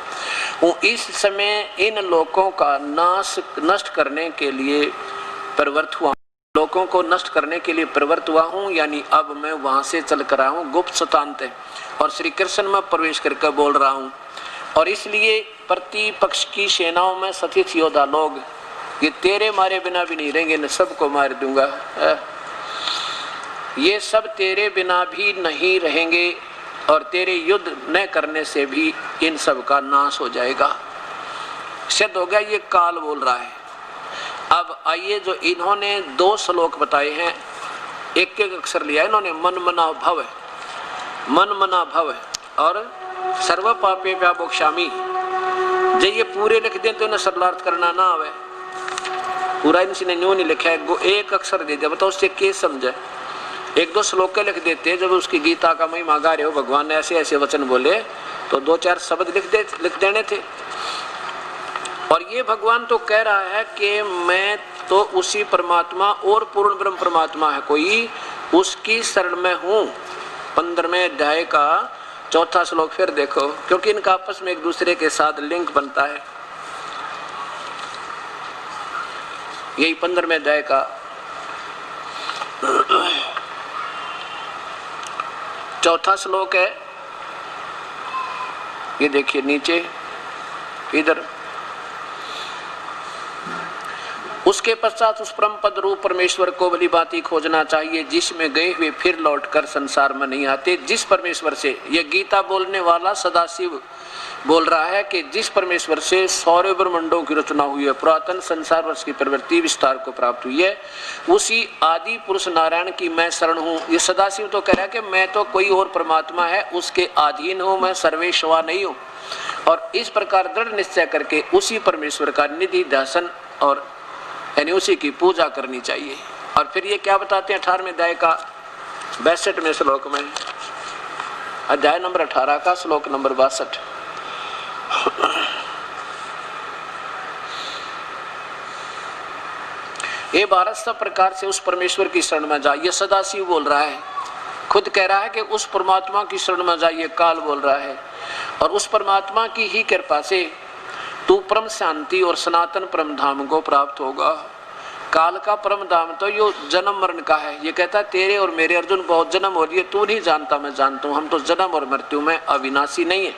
Speaker 1: इस समय इन लोगों का नष्ट करने के लिए प्रवृत्त हुआ, लोगों को नष्ट करने के लिए प्रवृत्त हुआ हूँ। यानी अब मैं वहां से चल कर आया हूँ गुप्त स्थान से और श्री कृष्ण में प्रवेश करके बोल रहा हूँ। और इसलिए प्रतिपक्ष की सेनाओं में सतीश योद्धा लोग ये तेरे मारे बिना भी नहीं रहेंगे, न सबको मार दूंगा। ये सब तेरे बिना भी नहीं रहेंगे और तेरे युद्ध न करने से भी इन सब का नाश हो जाएगा। सिद्ध हो गया, ये काल बोल रहा है। अब आइए, जो इन्होंने 2 श्लोक बताए हैं, एक एक अक्षर लिया इन्होंने, मन मना भव, मन मना भव और सर्व पापे व्यामोक्षामि। जब ये पूरे लिख दें तो इन्हें सरलार्थ करना ना आवे, पूरा इनसे न्यू नहीं लिखा है, एक अक्षर दे दिया, बताओ उससे क्या समझे। 1-2 श्लोक के लिख देते, जब उसकी गीता का महिमा गा रहे हो, भगवान ने ऐसे ऐसे वचन बोले, तो 2-4 शब्द लिख देने थे। और ये भगवान तो कह रहा है कि मैं तो उसी परमात्मा और पूर्ण ब्रह्म परमात्मा है कोई, उसकी शरण में हूँ। 15वें अध्याय का 4था श्लोक फिर देखो, क्योंकि इनका आपस में एक दूसरे के साथ लिंक बनता है। यही 15वें अध्याय का 4था श्लोक है। ये देखिए नीचे इधर, उसके पश्चात उस परम पद रूप परमेश्वर को भली भांति खोजना चाहिए, जिसमें गए हुए फिर लौटकर संसार में नहीं आते। जिस परमेश्वर से, ये गीता बोलने वाला सदाशिव बोल रहा है कि जिस परमेश्वर से सौर्य ब्रह्मांडों की रचना हुई है, पुरातन संसार वर्ष की प्रवृत्ति विस्तार को प्राप्त हुई है, उसी आदि पुरुष नारायण की मैं शरण हूँ। ये सदाशिव तो कह रहा है कि मैं तो कोई और परमात्मा है उसके अधीन हूँ, मैं सर्वेश्वर नहीं हूँ। और इस प्रकार दृढ़ निश्चय करके उसी परमेश्वर का निधि ध्यान और यानी उसी की पूजा करनी चाहिए। और फिर ये क्या बताते हैं 18वें अध्याय का 62वें श्लोक में, अध्याय नंबर 18 का श्लोक नंबर 62, ये भारत सब प्रकार से उस परमेश्वर की शरण में जा। ये सदाशिव बोल रहा है, खुद कह रहा है कि उस परमात्मा की शरण में जा। ये काल बोल रहा है, और उस परमात्मा की ही कृपा से तू परम शांति और सनातन परम धाम को प्राप्त होगा। काल का परम धाम तो यो जन्म मरण का है। ये कहता है तेरे और मेरे अर्जुन बहुत जन्म हो रही है, तू नहीं जानता मैं जानता हूँ, हम तो जन्म और मृत्यु में अविनाशी नहीं है।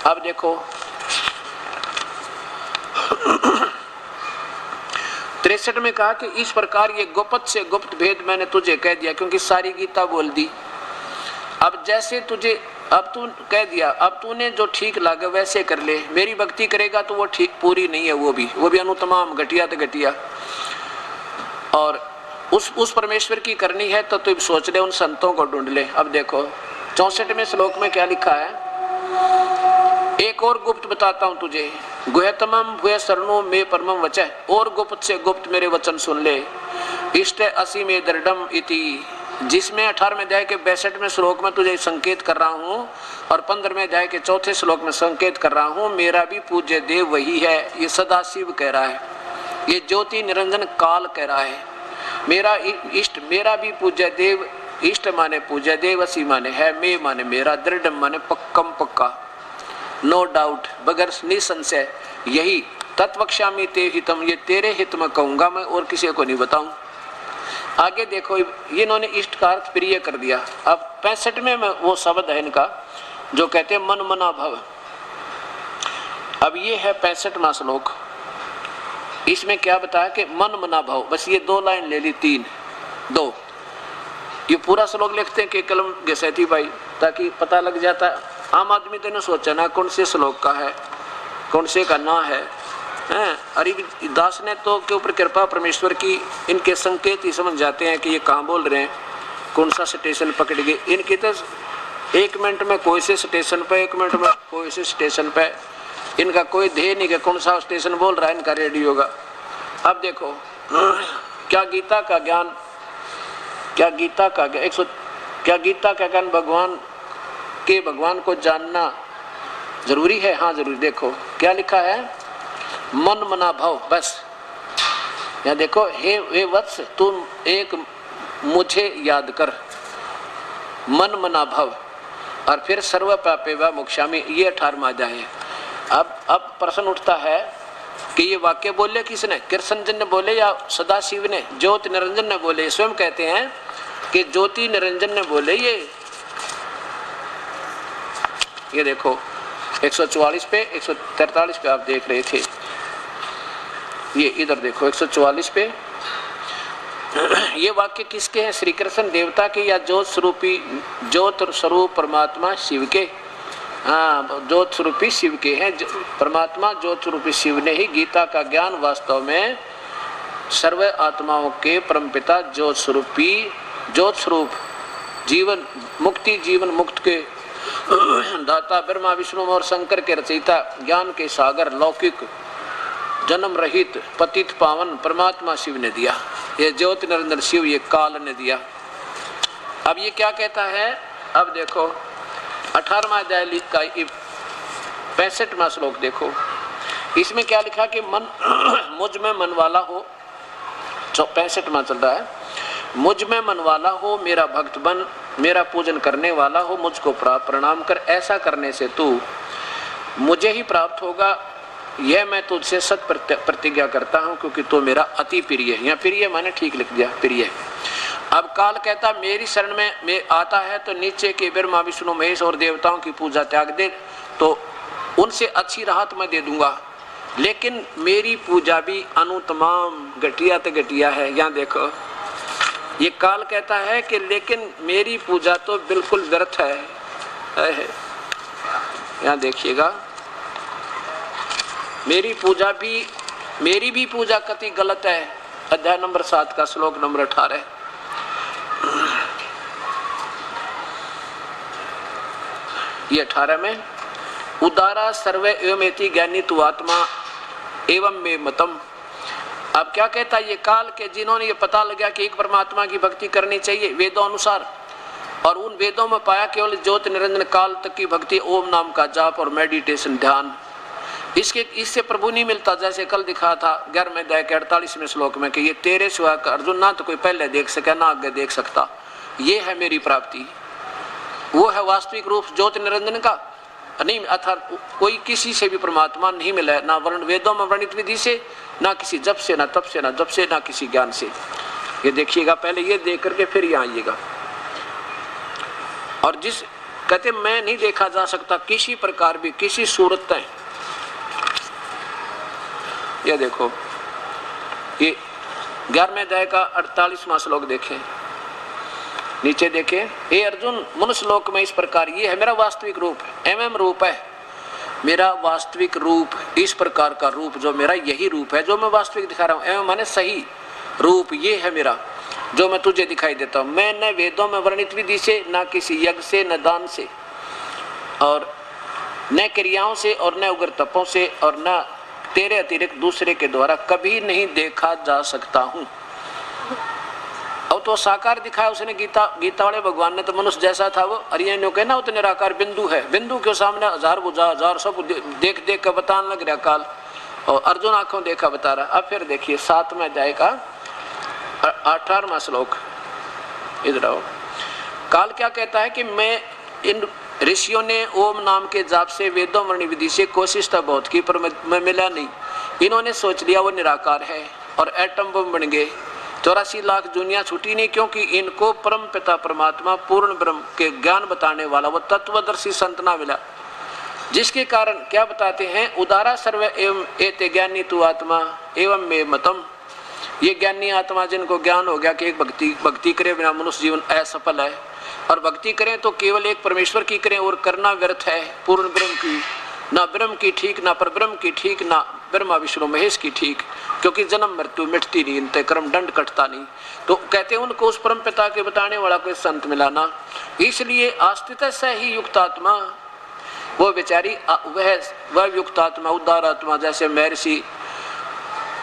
Speaker 1: अब देखो 63 में कहा कि इस प्रकार ये गुप्त से गुप्त भेद मैंने तुझे कह दिया, क्योंकि सारी गीता बोल दी। अब जैसे तुझे अब तू कह दिया, अब तूने जो ठीक लगे वैसे कर ले। मेरी भक्ति करेगा तो वो ठीक पूरी नहीं है, वो भी अनुतमाम घटिया तो घटिया। और उस परमेश्वर की करनी है तो तू सोच ले, उन संतों को ढूंढ ले। अब देखो 64वें श्लोक में क्या लिखा है, एक और गुप्त बताता हूं तुझे, गुह्यतमम भूय शरणो में परमम वचः, और गुप्त से गुप्त मेरे वचन सुन ले। इष्ट असी में दृढ़म इति, जिसमें 18वें अध्याय के 62वें श्लोक में तुझे संकेत कर रहा हूं, और 15वें अध्याय के 4थे श्लोक में संकेत कर रहा हूं, मेरा भी पूज्य देव वही है। ये सदाशिव कह रहा है, ये ज्योति निरंजन काल कह रहा है। मेरा इष्ट, मेरा भी पूज्य देव, इष्ट माने पूज्य देव, असी माने है, मैं माने मेरा, दृढ़ माने पक्कम पक्का, नो डाउट, बगैर निसंशय, यही तत्वक्ष्यामि ते हितम, ये तेरे हित में कहूंगा मैं और किसी को नहीं बताऊं। आगे देखो, ये इन्होंने इष्ट का अर्थ प्रिय कर दिया। अब 65 में वो शब्द है इनका जो कहते हैं मन मना भव। अब ये है 65वां श्लोक, इसमें क्या बताया कि मन मना भव, बस ये 2 लाइन ले ली, 2 ये पूरा श्लोक लिखते हैं कि कलम घिसैती भाई, ताकि पता लग जाता है। आम आदमी तो नहीं सोचा ना कौन से श्लोक का है, कौन से का ना है। अरे दास ने तो के ऊपर कृपा परमेश्वर की, इनके संकेत ही समझ जाते हैं कि ये कहाँ बोल रहे हैं, कौन सा स्टेशन पकड़ गए। इनके तो 1 मिनट में कोई से स्टेशन पे, 1 मिनट में कोई से स्टेशन पे, इनका कोई ध्येय नहीं कि कौन सा स्टेशन बोल रहा है इनका रेडियो का। अब देखो क्या गीता का ज्ञान, क्या गीता का क्या गीता का ज्ञान भगवान को जानना जरूरी है। हाँ जरूरी। देखो क्या लिखा है, मन मना भव, बस यहाँ देखो, हे वत्स तुम एक मुझे याद कर, मन मना भव, और फिर सर्व पापे व मोक्षामि, ये 18वां अध्याय है। अब प्रश्न उठता है कि ये वाक्य बोले किसने, कृष्ण जी ने बोले या सदाशिव ने, ज्योति निरंजन ने बोले। स्वयं कहते हैं कि ज्योति निरंजन ने बोले ये देखो 144 पे 143 पे आप देख रहे थे, ये इधर देखो 144 पे। ये वाक्य किसके हैं? श्री कृष्ण देवता के या ज्योत स्वरूप परमात्मा शिव के? हाँ, ज्योत स्वरूपी शिव के हैं। परमात्मा ज्योत स्वरूपी शिव ने ही गीता का ज्ञान वास्तव में सर्व आत्माओं के परमपिता ज्योत स्वरूप जीवन मुक्त के दाता ब्रह्मा विष्णु और शंकर के रचयिता ज्ञान के सागर लौकिक जन्म रहित पतित पावन परमात्मा शिव ने दिया। ये ज्योति निरंजन शिव ये काल ने दिया। अब ये क्या कहता है? अब देखो 18वां अध्याय का 65वां श्लोक देखो, इसमें क्या लिखा कि मन मुझ में मन वाला हो, 65वां चल रहा है, मुझ में मन वाला हो, मेरा भक्त बन, मेरा पूजन करने वाला हो, मुझको प्रणाम कर, ऐसा करने से तू मुझे ही प्राप्त होगा, यह मैं तुझसे सत प्रतिज्ञा करता हूं, क्योंकि तू मेरा अति प्रिय है। यहाँ प्रिय मैंने ठीक लिख दिया, प्रिय। अब काल कहता मेरी शरण में आता है तो नीचे के ब्रह्मा विष्णु महेश और देवताओं की पूजा त्याग दे, तो उनसे अच्छी राहत मैं दे दूंगा, लेकिन मेरी पूजा भी अनुतमाम घटिया तो घटिया है। यहाँ देखो ये काल कहता है कि लेकिन मेरी पूजा तो बिल्कुल व्यर्थ है। यहाँ देखिएगा, मेरी भी पूजा कति गलत है। अध्याय नंबर 7 का श्लोक नंबर 18। ये 18 में उदारा सर्वे एवमेति ज्ञानी तु आत्मा एवं में मतम। अब क्या कहता है ये काल के जिन्होंने ये पता लगा कि एक परमात्मा की भक्ति करनी चाहिए वेदों अनुसार, और उन वेदों में पाया केवल ज्योति निरंजन काल तक की भक्ति, ओम नाम का जाप और मेडिटेशन ध्यान, इससे प्रभु नहीं मिलता। जैसे कल दिखा था 11वें अध्याय के 48वें श्लोक में कि ये तेरे सिवा अर्जुन ना तो कोई पहले देख सके ना आगे देख सकता, ये है मेरी प्राप्ति। वो है वास्तविक रूप ज्योति निरंजन का नहीं, अर्थात कोई किसी से भी परमात्मा नहीं मिला है, ना वर्ण वेदों में वर्णित विधि से, ना किसी जप से, ना तप से, ना जप से, ना किसी ज्ञान से। ये देखिएगा, पहले ये देख करके फिर यहाँ आइएगा। और जिस कहते मैं नहीं देखा जा सकता किसी प्रकार भी किसी सूरत है। ये देखो ये 11वें अध्याय का 48वां श्लोक देखें, नीचे देखें, हे अर्जुन मनुष्य लोक में इस प्रकार ये है मेरा वास्तविक रूप, एवं रूप है मेरा वास्तविक रूप, इस प्रकार का रूप जो मेरा यही रूप है जो मैं वास्तविक दिखा रहा हूँ। एवं माने सही रूप ये है मेरा जो मैं तुझे दिखाई देता हूँ। मैं न वेदों में वर्णित विधि से, न किसी यज्ञ से, न दान से, और न क्रियाओं से, और न उग्र तपों से, और न तेरे अतिरिक्त दूसरे के द्वारा कभी नहीं देखा जा सकता हूँ। अब तो साकार दिखाया उसने, गीता वाले भगवान ने तो मनुष्य जैसा था वो, अरियन कहना उतने निराकार बिंदु है, बिंदु के सामने हजार बुझा हजार सब देख देख कर बताने लग रहा काल, और अर्जुन आंखों देखा बता रहा। अब फिर देखिए 7वें अध्याय का 18वां श्लोक, इधर आओ। काल क्या कहता है कि मैं इन ऋषियों ने ओम नाम के जाप से वेदों वर्णि विधि से कोशिश तो बहुत की पर मैं मिला नहीं। इन्होंने सोच लिया वो निराकार है और एटम बम बन गए, 84 लाख दुनिया छूटी नहीं, क्योंकि इनको परम पिता परमात्मा पूर्ण ब्रह्म के ज्ञान बताने वाला वो तत्वदर्शी संत ना मिला, जिसके कारण क्या बताते हैं, उदारा सर्व एवं एते ज्ञानी तु आत्मा एवं में मतम। ये ज्ञानी आत्मा जिनको ज्ञान हो गया कि एक भक्ति करे बिना मनुष्य जीवन असफल है, और भक्ति करें तो केवल एक परमेश्वर की करें और करना व्यर्थ है, पूर्ण ब्रह्म की, ना ब्रह्म की ठीक, ना पर ब्रह्म की ठीक, ना ब्रह्मा विष्णु महेश की ठीक, क्योंकि जन्म मृत्यु मिटती नहीं, इनते कर्म दंड कटता नहीं। तो कहते हैं उनको उस परम पिता के बताने वाला कोई संत मिला ना, इसलिए आस्तित से ही युक्त आत्मा वो बेचारी वह युक्त आत्मा उदार आत्मा, जैसे महर्षि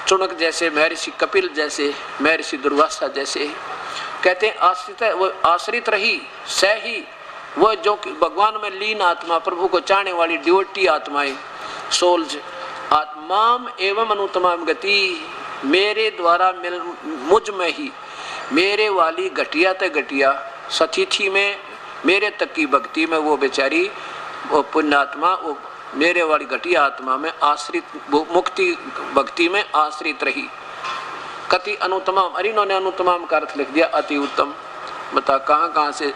Speaker 1: चुनक जैसे, महर्षि कपिल जैसे, महर्षि दुर्वासा जैसे, कहते हैं आश्रित वो आश्रित रही सही वो जो भगवान में लीन आत्मा, प्रभु को चाहने वाली डिवोटी आत्माएं, सोल्स आत्माम एवं अनुतमाम गति, मेरे द्वारा मुझ में ही मेरे वाली घटिया ते घटिया सतिथि में मेरे तक की भक्ति में वो बेचारी वो पुण्यात्मा वो मेरे वाली घटिया आत्मा में आश्रित, मुक्ति भक्ति में आश्रित रही। कति अनुतमाम, अरे इन्होंने अनुतमाम का अर्थ लिख दिया अति उत्तम। बता कहाँ से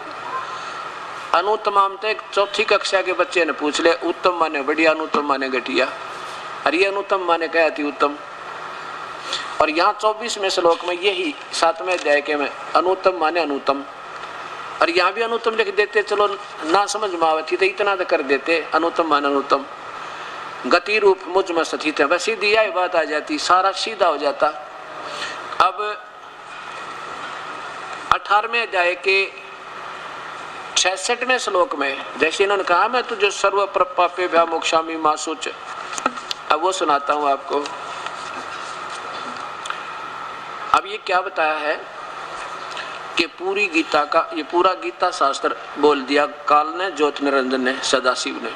Speaker 1: अनुत्तम तो एक चौथी कक्षा के बच्चे ने पूछ ले, उत्तम माने बढ़िया, अनुत्तम माने घटिया। और ये अनुत्तम माने क्या अति उत्तम। और यहाँ 24वें श्लोक में यही 7वें अध्याय के में अनुत्तम माने अनुत्तम, और यहाँ भी अनुत्तम लिख देते, चलो ना समझ में आवती तो इतना तो कर देते, अनुत्तम माने अनुत्तम। गति रूप मुझ में स्थित है, बस सीधी यही बात आ जाती, सारा सीधा हो जाता। अब 18वें अध्याय के 66वें श्लोक में जैसे इन्होंने कहा मैं तुझे सर्व पापेभ्यः मोक्षामि मा शुच, अब वो सुनाता हूं आपको। अब ये क्या बताया है कि पूरी गीता का, ये पूरा गीता शास्त्र बोल दिया काल ने, ज्योति निरंजन ने, सदाशिव ने,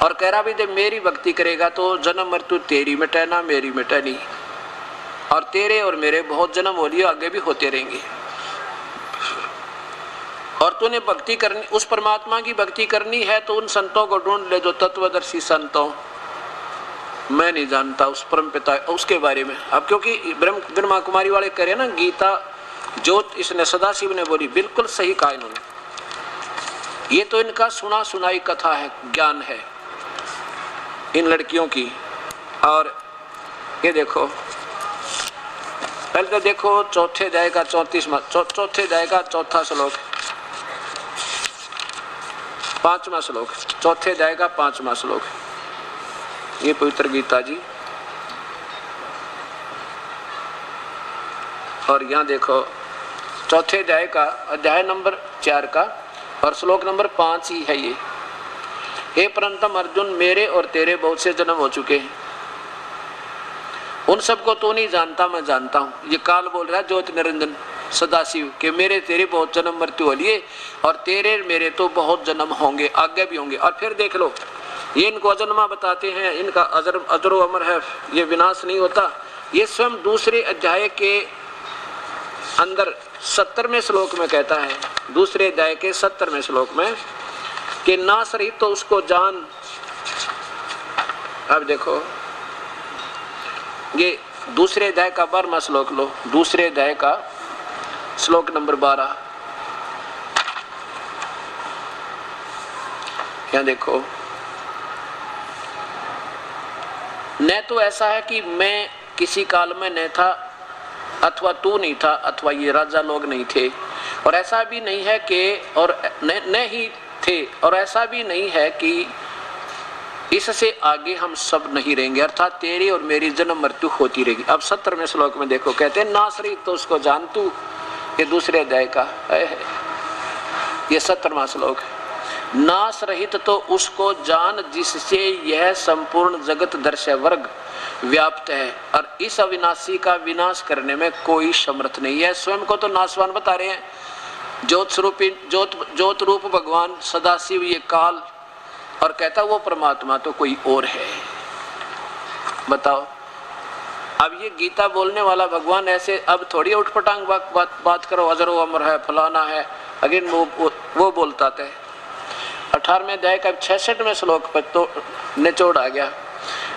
Speaker 1: और कह रहा भी दे मेरी भक्ति करेगा तो जन्म मृत्यु तेरी मिटे ना मेरी मिटे नहीं, और तेरे और मेरे बहुत जन्म हो लिए, आगे भी होते रहेंगे। और तूने भक्ति करनी, उस परमात्मा की भक्ति करनी है तो उन संतों को ढूंढ ले जो तत्वदर्शी संतों, मैं नहीं जानता उस परम पिता उसके बारे में। अब क्योंकि ब्रह्मा कुमारी वाले कह रहे ना गीता जो इसने सदाशिव ने बोली, बिल्कुल सही कहा इन्होंने। ये तो इनका सुना सुनाई कथा है, ज्ञान है इन लड़कियों की। और ये देखो, पहले तो देखो चौथे अध्याय का 34वां अध्याय का चौथा श्लोक, 5वां श्लोक, चौथे अध्याय का 5वां श्लोक, ये पवित्र गीता जी। और यहाँ देखो चौथे अध्याय का, अध्याय नंबर 4 का और श्लोक नंबर 5 ही है ये। हे परंतम अर्जुन, मेरे और तेरे बहुत से जन्म हो चुके हैं, उन सबको तू नहीं जानता, मैं जानता हूँ। ये काल बोल रहा है ज्योति निरंजन सदाशिव के मेरे तेरे बहुत जन्म मृत्यु हो लिए, और तेरे मेरे तो बहुत जन्म होंगे, आगे भी होंगे। और फिर देख लो, ये इनको अजन्मा बताते हैं, इनका अजरो अमर है, ये विनाश नहीं होता। ये स्वयं दूसरे अध्याय के अंदर 70वें श्लोक में कहता है, दूसरे अध्याय के 70वें श्लोक में कि नाश रहित तो उसको जान। अब देखो ये दूसरे अध्याय का 12वां श्लोक लो, दूसरे अध्याय का श्लोक नंबर 12, यहाँ देखो, न तो ऐसा है कि मैं किसी काल में न था, अथवा तू नहीं था, अथवा ये राजा लोग नहीं थे, और ऐसा भी नहीं है कि और न ही थे, और ऐसा भी नहीं है कि इससे आगे हम सब नहीं रहेंगे, अर्थात तेरी और मेरी जन्म मृत्यु होती रहेगी। अब 70वें श्लोक में देखो, कहते हैं नाश रहित तो उसको जान तू, ये दूसरे अध्याय का है, ये 70वां श्लोक है। नाश रहित तो उसको जान जिससे यह संपूर्ण जगत दर्शय वर्ग व्याप्त है, और इस अविनाशी का विनाश करने में कोई समर्थ नहीं है। स्वयं को तो नाशवान बता रहे हैं, ज्योत रूप भगवान सदाशिव ये काल, और कहता वो परमात्मा तो कोई और है। बताओ, अब ये गीता बोलने वाला भगवान ऐसे अब थोड़ी उठपटांग बात करो, अजरो अमर है, फलाना है, अगेन वो बोलता था। 18वें अध्याय का 66वें श्लोक पर तो निचोड़ आ गया।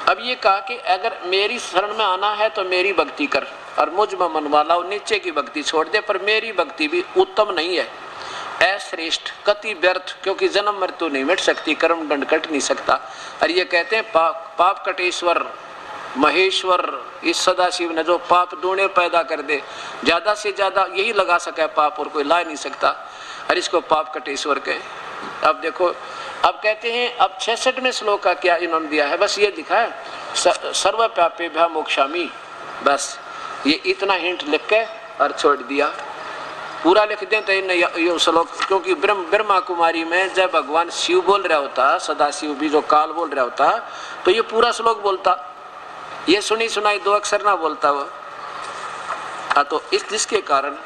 Speaker 1: अब ये कहा कि अगर मेरी शरण में आना है तो मेरी भक्ति कर, और मुझ में मन वाला नीचे की भक्ति छोड़ दे, पर मेरी भक्ति भी उत्तम नहीं है, अश्रेष्ठ, कति व्यर्थ, क्योंकि जन्म मृत्यु नहीं मिट सकती, कर्म दंड कट नहीं सकता। और ये कहते हैं पाप कटेश्वर महेश्वर, इस सदाशिव ने जो पाप दूने पैदा कर दे, ज्यादा से ज्यादा यही लगा सका पाप, और कोई ला नहीं सकता, और इसको पाप कटेश्वर कहे। अब देखो, अब कहते हैं, अब 66वें श्लोक का क्या इन्होंने दिया है, बस ये दिखा है सर्व पापेभ्यः मोक्षामि, बस ये इतना हिंट लिख के और छोड़ दिया। पूरा लिख दें तो ये श्लोक, क्योंकि ब्रह्मा कुमारी में जब भगवान शिव बोल रहा होता, सदाशिव भी जो काल बोल रहा होता, तो ये पूरा श्लोक बोलता, ये सुनी सुनाई 2 अक्षर ना बोलता वो। तो जिसके कारण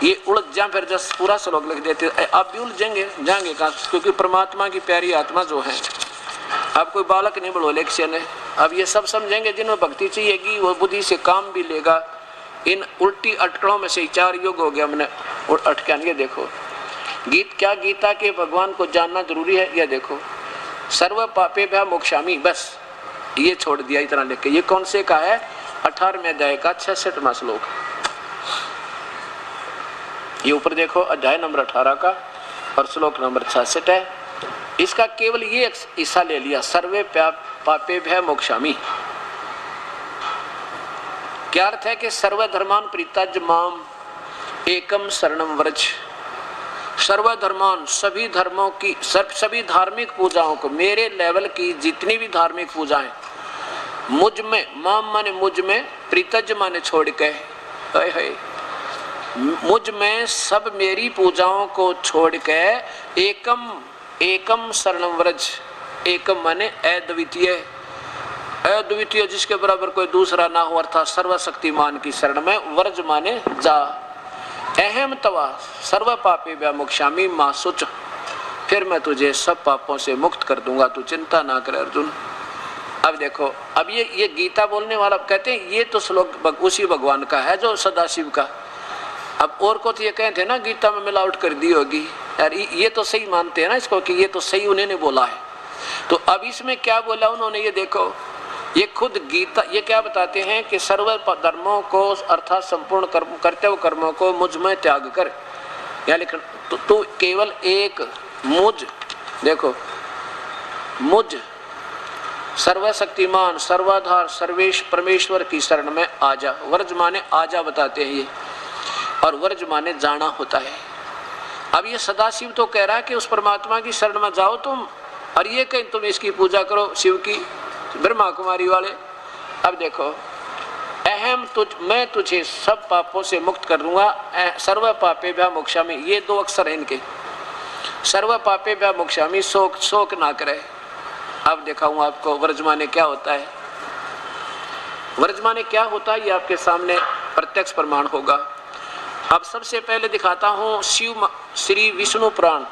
Speaker 1: ये उलझ जा, फिर जब पूरा श्लोक लिख देते आप भी उलझेंगे जाएंगे कहाँ, क्योंकि परमात्मा की प्यारी आत्मा जो है, अब कोई बालक नहीं बढ़ोले किसी ने, अब ये सब समझेंगे, जिन्हें भक्ति चाहिएगी वो बुद्धि से काम भी लेगा। इन उल्टी अटकड़ों में से 4 युग हो गया हमने अटकान। ये देखो क्या गीता के भगवान को जानना जरूरी है। ये देखो सर्व पापेभ्यः मोक्षामि, बस ये छोड़ दिया इतना लिख के। ये कौन से का है? 18वें अध्याय का 66वां श्लोक। ये ऊपर देखो अध्याय नंबर 18 का और श्लोक नंबर 66 है। इसका केवल ये हिस्सा ले लिया, सर्वे पापेभ्यः मोक्षामि। क्या अर्थ है कि सर्वधर्मान परित्यज्य माम एकम शरणम व्रज। सर्वधर्मान, सभी धर्मों की, सभी धार्मिक पूजाओं को, मेरे लेवल की जितनी भी धार्मिक पूजाएं मुझ में, माम माने मुझ में, परित्यज्य माने छोड़ के, मुझ में सब मेरी पूजाओं को छोड़ के एकम शरणम व्रज। एकम माने अद्वितीय, अद्वितीय जिसके बराबर कोई दूसरा ना हो, अर्थात सर्वशक्तिमान की शरण में। व्रज माने जा। अहम तवा सर्व पापेभ्यः मोक्षामि मा शुच। फिर मैं तुझे सब पापों से मुक्त कर दूंगा, तू चिंता ना कर अर्जुन। अब देखो, अब ये गीता बोलने वाला कहते हैं ये तो श्लोक उसी भगवान का है जो सदाशिव का। अब और को तो ये कहते हैं ना गीता में मिलावट कर दी होगी यार, ये तो सही मानते हैं ना इसको कि ये तो सही उन्होंने बोला है। तो अब इसमें क्या बोला उन्होंने, ये देखो, ये खुद गीता ये क्या बताते हैं कि सर्व धर्मों को अर्थात संपूर्ण कर्म, कर्तव्य कर्मों को मुझ में त्याग कर, या लिखना तो केवल एक मुझ, देखो मुझ सर्वशक्तिमान सर्वाधार सर्वेश परमेश्वर की शरण में आजा। व्रज माने आजा बताते हैं ये, और व्रज माने जाना होता है। अब ये सदाशिव तो कह रहा है कि उस परमात्मा की शरण में जाओ तुम, और ये कहीं तुम इसकी पूजा करो शिव की, ब्रह्मा कुमारी वाले। अब देखो, मैं तुझे सब पापों से मुक्त कर दूंगा, सर्व पापेभ्यः मोक्षामि, ये दो अक्षर हैं इनके, सर्व पापेभ्यः मोक्षामि, शोक ना करे। अब दिखाऊंगा आपको व्रज माने क्या होता है। व्रज माने क्या होता है ये आपके सामने प्रत्यक्ष प्रमाण होगा। अब सबसे पहले दिखाता हूं शिव श्री विष्णु पुराण।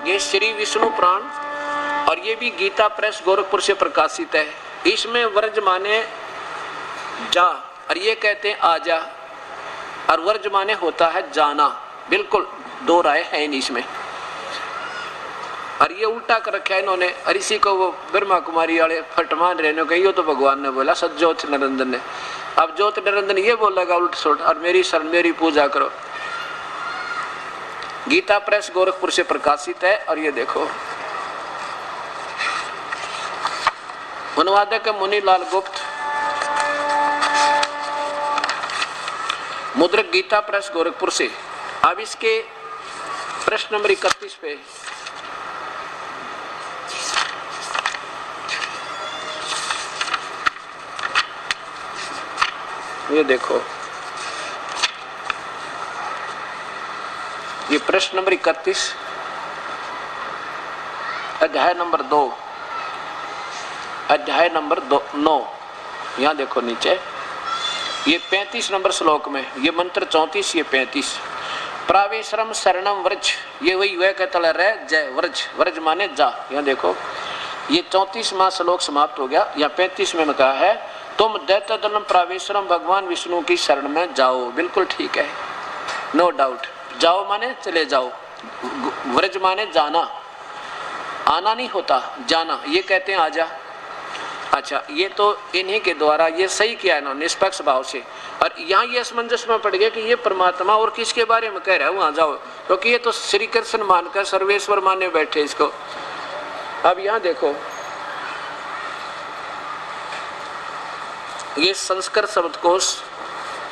Speaker 1: ये श्री विष्णु पुराण, और ये भी गीता प्रेस गोरखपुर से प्रकाशित है। इसमें व्रज माने जा, और ये कहते हैं आजा, और व्रज माने होता है जाना। बिल्कुल दो राय है इसमें, और ये उल्टा कर रखा है इन्होंने, और इसी को वो ब्रह्मा कुमारी वाले फटमान रहने गई हो तो भगवान ने बोला सज्जोत निरंजन ने। अब ज्योत निरंजन ये बोलेगा उल्ट सुलट, और मेरी शरण मेरी पूजा करो। गीता प्रेस गोरखपुर से प्रकाशित है, और ये देखो अनुवादक है मुनीलाल गुप्त, मुद्रक गीता प्रेस गोरखपुर से। अब इसके प्रश्न नंबर 31 पे ये देखो, ये प्रश्न नंबर 31 अध्याय नंबर 2, अध्याय नंबर 9, यहाँ देखो नीचे ये 35 नंबर श्लोक में, ये मंत्र 34, ये 35। प्रावेशरम शरणम व्रज, ये वही वह कहता रह जय व्रज, व्रज माने जा। यहाँ देखो ये 34वां श्लोक समाप्त हो गया। यहाँ 35 में कहा है तुम दैत्यदलम प्रावेशरम भगवान विष्णु की शरण में जाओ। बिल्कुल ठीक है, नो डाउट। जाओ माने चले जाओ, व्रज माने जाना, आना नहीं होता जाना, ये कहते हैं आजा। अच्छा, ये तो इन्हीं के द्वारा ये सही किया है ना निष्पक्ष भाव से। और यहाँ ये असमंजस में पड़ गया कि ये परमात्मा और किसके बारे में कह रहा है वहां जाओ, क्योंकि ये तो श्री कृष्ण मानकर सर्वेश्वर माने बैठे इसको। अब यहाँ देखो ये संस्कृत शब्दकोश,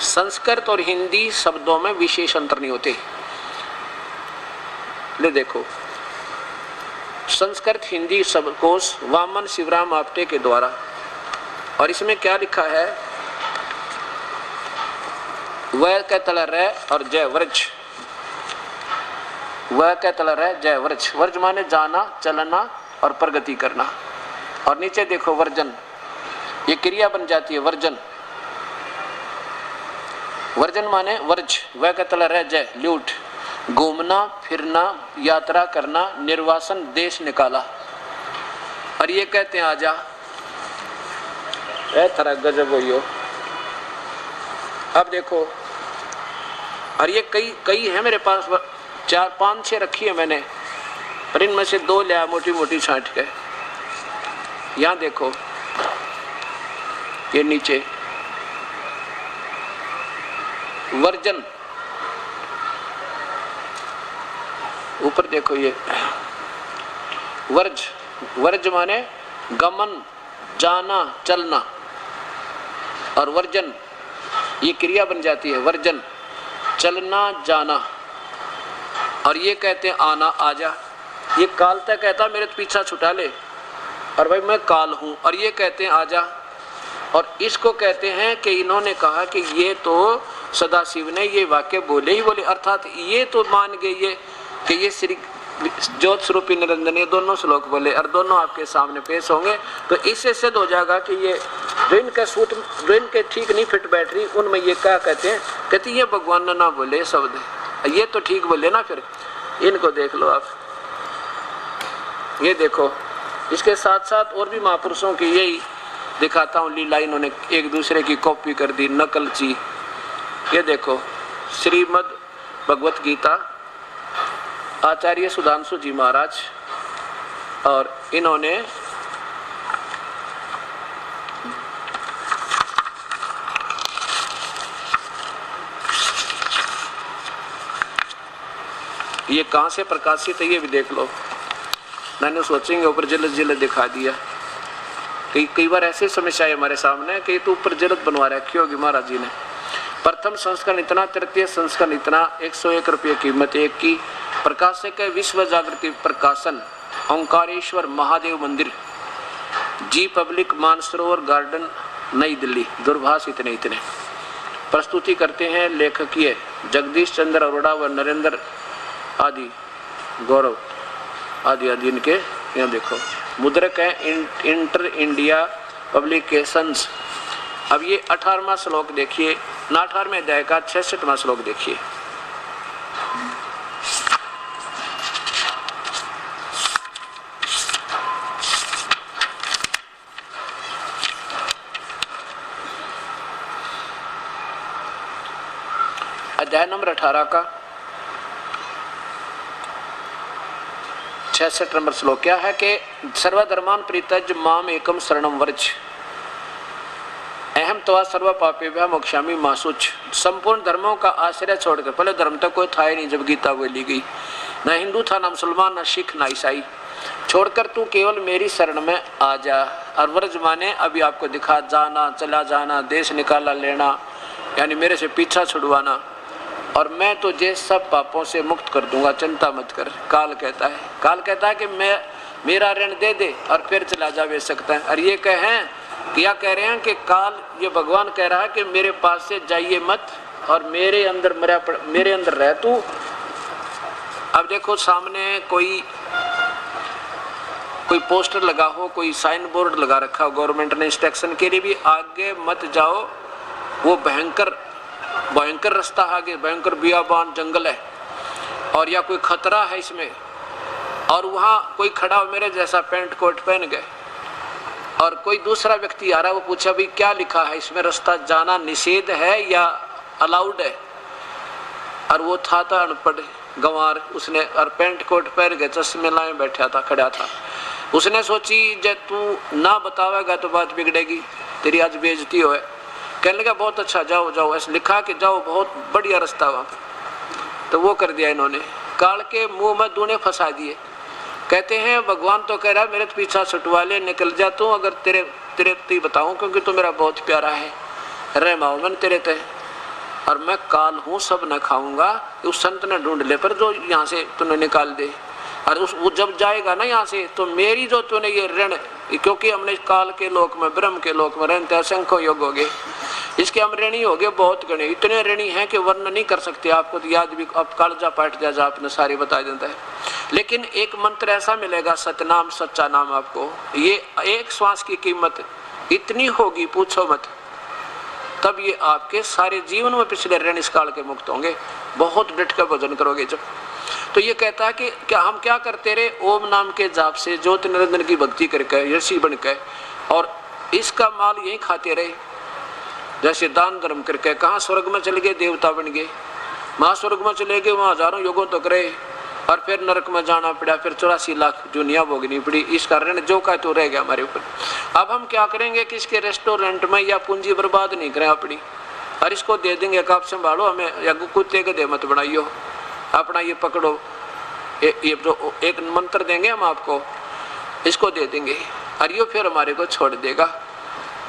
Speaker 1: संस्कृत और हिंदी शब्दों में विशेष अंतर नहीं होते। ले देखो संस्कृत हिंदी शब्दकोश वामन शिवराम आप्टे के द्वारा, और इसमें क्या लिखा है, वह का तल रह और जय व्रज, वह का तल रह जय व्रज, व्रज माने जाना चलना और प्रगति करना। और नीचे देखो वर्जन, ये क्रिया बन जाती है वर्जन, वर्जन माने वर्ज, वह का तल रह जय लूट, घूमना फिरना यात्रा करना, निर्वासन देश निकाला। और ये कहते हैं आजा, ए तरह गजब हो। अब देखो, और ये कई है मेरे पास, 4-5-6 रखी है मैंने, पर इनमें से 2 लिया मोटी मोटी छांट के। यहाँ देखो ये नीचे वर्जन, ऊपर देखो ये वर्ज, वर्ज माने गमन, जाना, चलना, और वर्जन ये क्रिया बन जाती है, वर्जन चलना जाना। और ये कहते हैं आना, आजा। ये काल तक कहता मेरे पीछा छुटा ले, और भाई मैं काल हूं, और ये कहते हैं आजा। और इसको कहते हैं कि इन्होंने कहा कि ये तो सदाशिव ने ये वाक्य बोले ही बोले, अर्थात ये तो मान गए ये कि ये श्री ज्योत स्वरूपी निरंजन, ये दोनों श्लोक बोले और दोनों आपके सामने पेश होंगे। तो इससे सिद्ध हो जाएगा कि ये जो इनका सूत्र, जो इनके ठीक नहीं फिट बैठ रही, उनमें ये क्या कहते हैं, कहते ये भगवान ने ना बोले शब्द, ये तो ठीक बोले ना। फिर इनको देख लो आप, ये देखो। इसके साथ साथ और भी महापुरुषों की यही दिखाता हूँ लीला, इन्होंने एक दूसरे की कॉपी कर दी, नकल ची। ये देखो श्रीमद् भगवत गीता, आचार्य सुधांशु जी महाराज, और इन्होंने ये कहां से प्रकाशित है ये भी देख लो। मैंने सोचेंगे ऊपर जलद जलद दिखा दिया। कई बार ऐसे समस्याएं हमारे सामने कि तो ऊपर जलद बनवा रखी होगी महाराज जी ने। प्रथम संस्करण इतना, तृतीय संस्करण इतना, 101 रुपये कीमत एक की। प्रकाशक है विश्व जागृति प्रकाशन, ओंकारेश्वर महादेव मंदिर, जी पब्लिक, मानसरोवर गार्डन, नई दिल्ली। दूरभाष इतने इतने। प्रस्तुति करते हैं लेखकीय जगदीश चंद्र अरोड़ा व नरेंद्र आदि, गौरव आदि आदि इनके यहाँ देखो। मुद्रक है इंटर इंडिया पब्लिकेशंस। अब ये 18वां श्लोक देखिए, 18वें अध्याय का 66वां श्लोक देखिए। अध्याय नंबर 18 का 66 नंबर श्लोक क्या है कि सर्वधर्मान परित्यज्य माम एकम शरणम व्रज अहम त्वा सर्व पापेभ्यः मोक्षामि मा शुच। संपूर्ण धर्मों का आश्रय छोड़कर, पहले धर्म तक कोई था ही नहीं जब गीता बोली गई, न हिंदू था, न मुसलमान, न सिख, न ईसाई, छोड़कर तू केवल मेरी शरण में आ जा। और व्रज माने अभी आपको दिखा, जाना, चला जाना, देश निकाला लेना, यानी मेरे से पीछा छुड़वाना, और मैं तुझे सब पापों से मुक्त कर दूंगा, चिंता मत कर। काल कहता है, काल कहता है कि मैं मेरा ऋण दे दे और फिर चला जा बेच सकता है। और ये कहें क्या कह रहे हैं कि काल, ये भगवान कह रहा है कि मेरे पास से जाइए मत और मेरे अंदर रह तू। अब देखो सामने कोई पोस्टर लगा हो, कोई साइन बोर्ड लगा रखा हो गवर्नमेंट ने इंस्ट्रक्शन के लिए भी, आगे मत जाओ, वो भयंकर रास्ता आगे, भयंकर बियाबान जंगल है, और या कोई खतरा है इसमें, और वहाँ कोई खड़ा हो मेरे जैसा पैंट कोट पहन गए, और कोई दूसरा व्यक्ति आ रहा है, वो पूछा भाई क्या लिखा है इसमें, रास्ता जाना निषेध है या अलाउड है? और वो था अनपढ़ गंवार, उसने और पैंट कोट पहन के चश्मे लाए बैठा था, खड़ा था। उसने सोची जब तू ना बतावेगा तो बात बिगड़ेगी, तेरी आज बेइज्जती हो। कहने लगा बहुत अच्छा, जाओ जाओ, ऐसे लिखा कि जाओ, बहुत बढ़िया रास्ता वहाँ पर। तो वो कर दिया इन्होंने, काल के मुंह में दूने फंसा दिए। कहते हैं भगवान तो कह रहा है मेरे तो पीछा छुटवा ले, निकल जा तू, अगर तेरे बताऊं क्योंकि तू मेरा बहुत प्यारा है, रह माओ मन तेरे ते, और मैं काल हूँ, सब न खाऊंगा। उस संत ने ढूंढ ले पर जो यहाँ से तूने निकाल दे, और वो जब जाएगा ना यहाँ से तो मेरी जो तूने ये ऋण, क्योंकि हमने काल के लोक में, ब्रह्म के लोक में रहते असंख्य योग हो गए, इसके हम ऋणी हो गए बहुत गणे, इतने ऋणी हैं कि वर्णन नहीं कर सकते। आपको तो याद भी, अब कालजा पाठ जा आपने सारे बता देता है। लेकिन एक मंत्र ऐसा मिलेगा, सतनाम, सच्चा नाम, आपको ये एक श्वास की कीमत इतनी होगी पूछो मत, तब ये आपके सारे जीवन में पिछले ऋण इस काल के मुक्त होंगे। बहुत डट कर भजन करोगे जब। तो ये कहता है कि क्या हम क्या करते रहे, ओम नाम के जाप से ज्योति निरंजन की भक्ति करके ऋषि बनकर, और इसका माल यही खाते रहे, जैसे दान धर्म करके। कहाँ स्वर्ग में चले गए, देवता बन गए, महास्वर्ग में चले गए, वहाँ हजारों युगों तक रहे, और फिर नरक में जाना पड़ा, फिर 84 लाख दुनिया भोगनी पड़ी। इस कारण जो का तो रह गया हमारे ऊपर। अब हम क्या करेंगे कि इसके रेस्टोरेंट में या पूंजी बर्बाद नहीं करें अपनी, और इसको दे देंगे कि आप संभालो हमें, या कुत्ते के दे मत बनाइयो, अपना ये पकड़ो, ये तो एक मंत्र देंगे हम आपको, इसको दे देंगे और ये फिर हमारे को छोड़ देगा।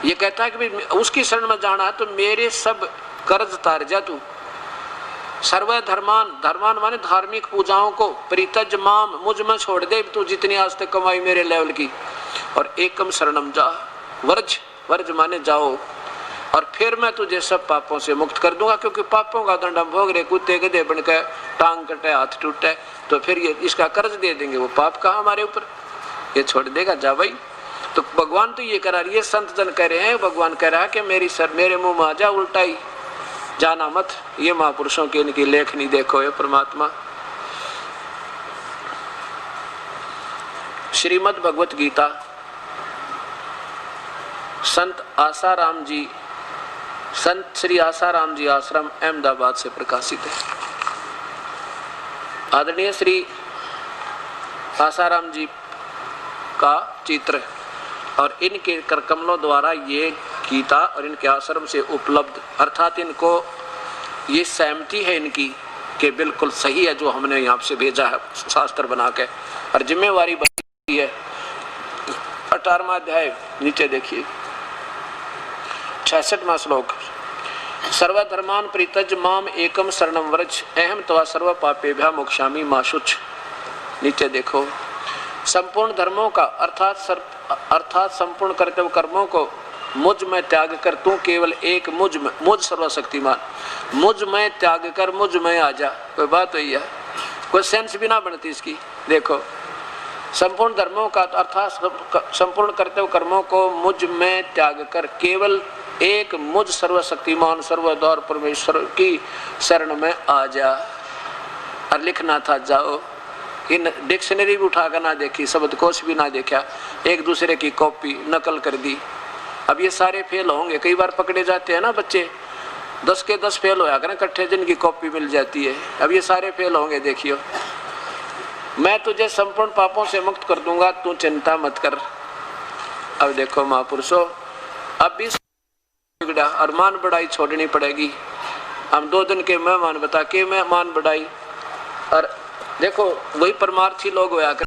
Speaker 1: ये कहता है कि भाई उसकी शरण में जाना है तो मेरे सब कर्ज तार जा तू। सर्व धर्मान, धर्मान माने धार्मिक पूजाओं को, परित्यज माम, मुझ में छोड़ दे तू जितनी आज तक कमाई मेरे लेवल की, और एकम शरणम जा, वर्ज, वर्ज माने जाओ, और फिर मैं तुझे सब पापों से मुक्त कर दूंगा। क्योंकि पापों का दंड हम भोग रहे, कुत्ते गधे बन के, टांग कटे, हाथ टूटे, तो फिर ये इसका कर्ज दे देंगे, वो पाप कहा हमारे ऊपर, ये छोड़ देगा, जा भाई। तो भगवान तो ये करा रही है, संत जन कह रहे हैं, भगवान कह रहा है कि मेरे मुंह में आ जा, उल्टाई जाना मत। ये महापुरुषों की इनकी लेखनी देखो, ये परमात्मा। श्रीमद् भगवत गीता संत आसाराम जी, संत श्री आसाराम जी आश्रम अहमदाबाद से प्रकाशित है। आदरणीय श्री आसाराम जी का चित्र और इनके कर कमलों द्वारा ये गीता और इनके आश्रम से उपलब्ध, अर्थात इनको ये सहमति है इनकी कि बिल्कुल सही है जो हमने यहाँ से भेजा है शास्त्र बना के, और जिम्मेवारी बनी है। 18वां अध्याय नीचे देखिए, 66वां श्लोक, सर्वधर्मान परित्यज माम एकम शरणम व्रज अहम त्वा सर्व पापेभ्यः मोक्षामि मा शुच। नीचे देखो, संपूर्ण धर्मों का अर्थात संपूर्ण कर्तव्य कर्मों को मुझ में त्याग कर तू केवल एक मुझ सर्वशक्तिमान, मुझ में त्याग कर मुझ में आ जा। कोई बात हुई है, कोई सेंस भी ना बनती इसकी। देखो, संपूर्ण धर्मों का अर्थात संपूर्ण कर्तव्य कर्मों को मुझ में त्याग कर केवल एक मुझ सर्वशक्तिमान सर्वद्वार परमेश्वर की शरण में आ जा। और लिखना था जाओ, इन डिक्शनरी भी उठाकर ना देखी, शब्दकोश भी ना देखा, एक दूसरे की कॉपी नकल कर दी। अब ये सारे फेल होंगे, कई बार पकड़े जाते हैं ना बच्चे, 10 के 10 फेल होया करें इकट्ठे, जिनकी कॉपी मिल जाती है। अब ये सारे फेल होंगे, देखियो। मैं तुझे संपूर्ण पापों से मुक्त कर दूंगा, तू चिंता मत कर। अब देखो महापुरुषों, अब भी बिगड़ा और मान बढ़ाई छोड़नी पड़ेगी। हम 2 दिन के मेहमान बता के मेहमान बढ़ाई, और देखो वही परमार्थी लोग होया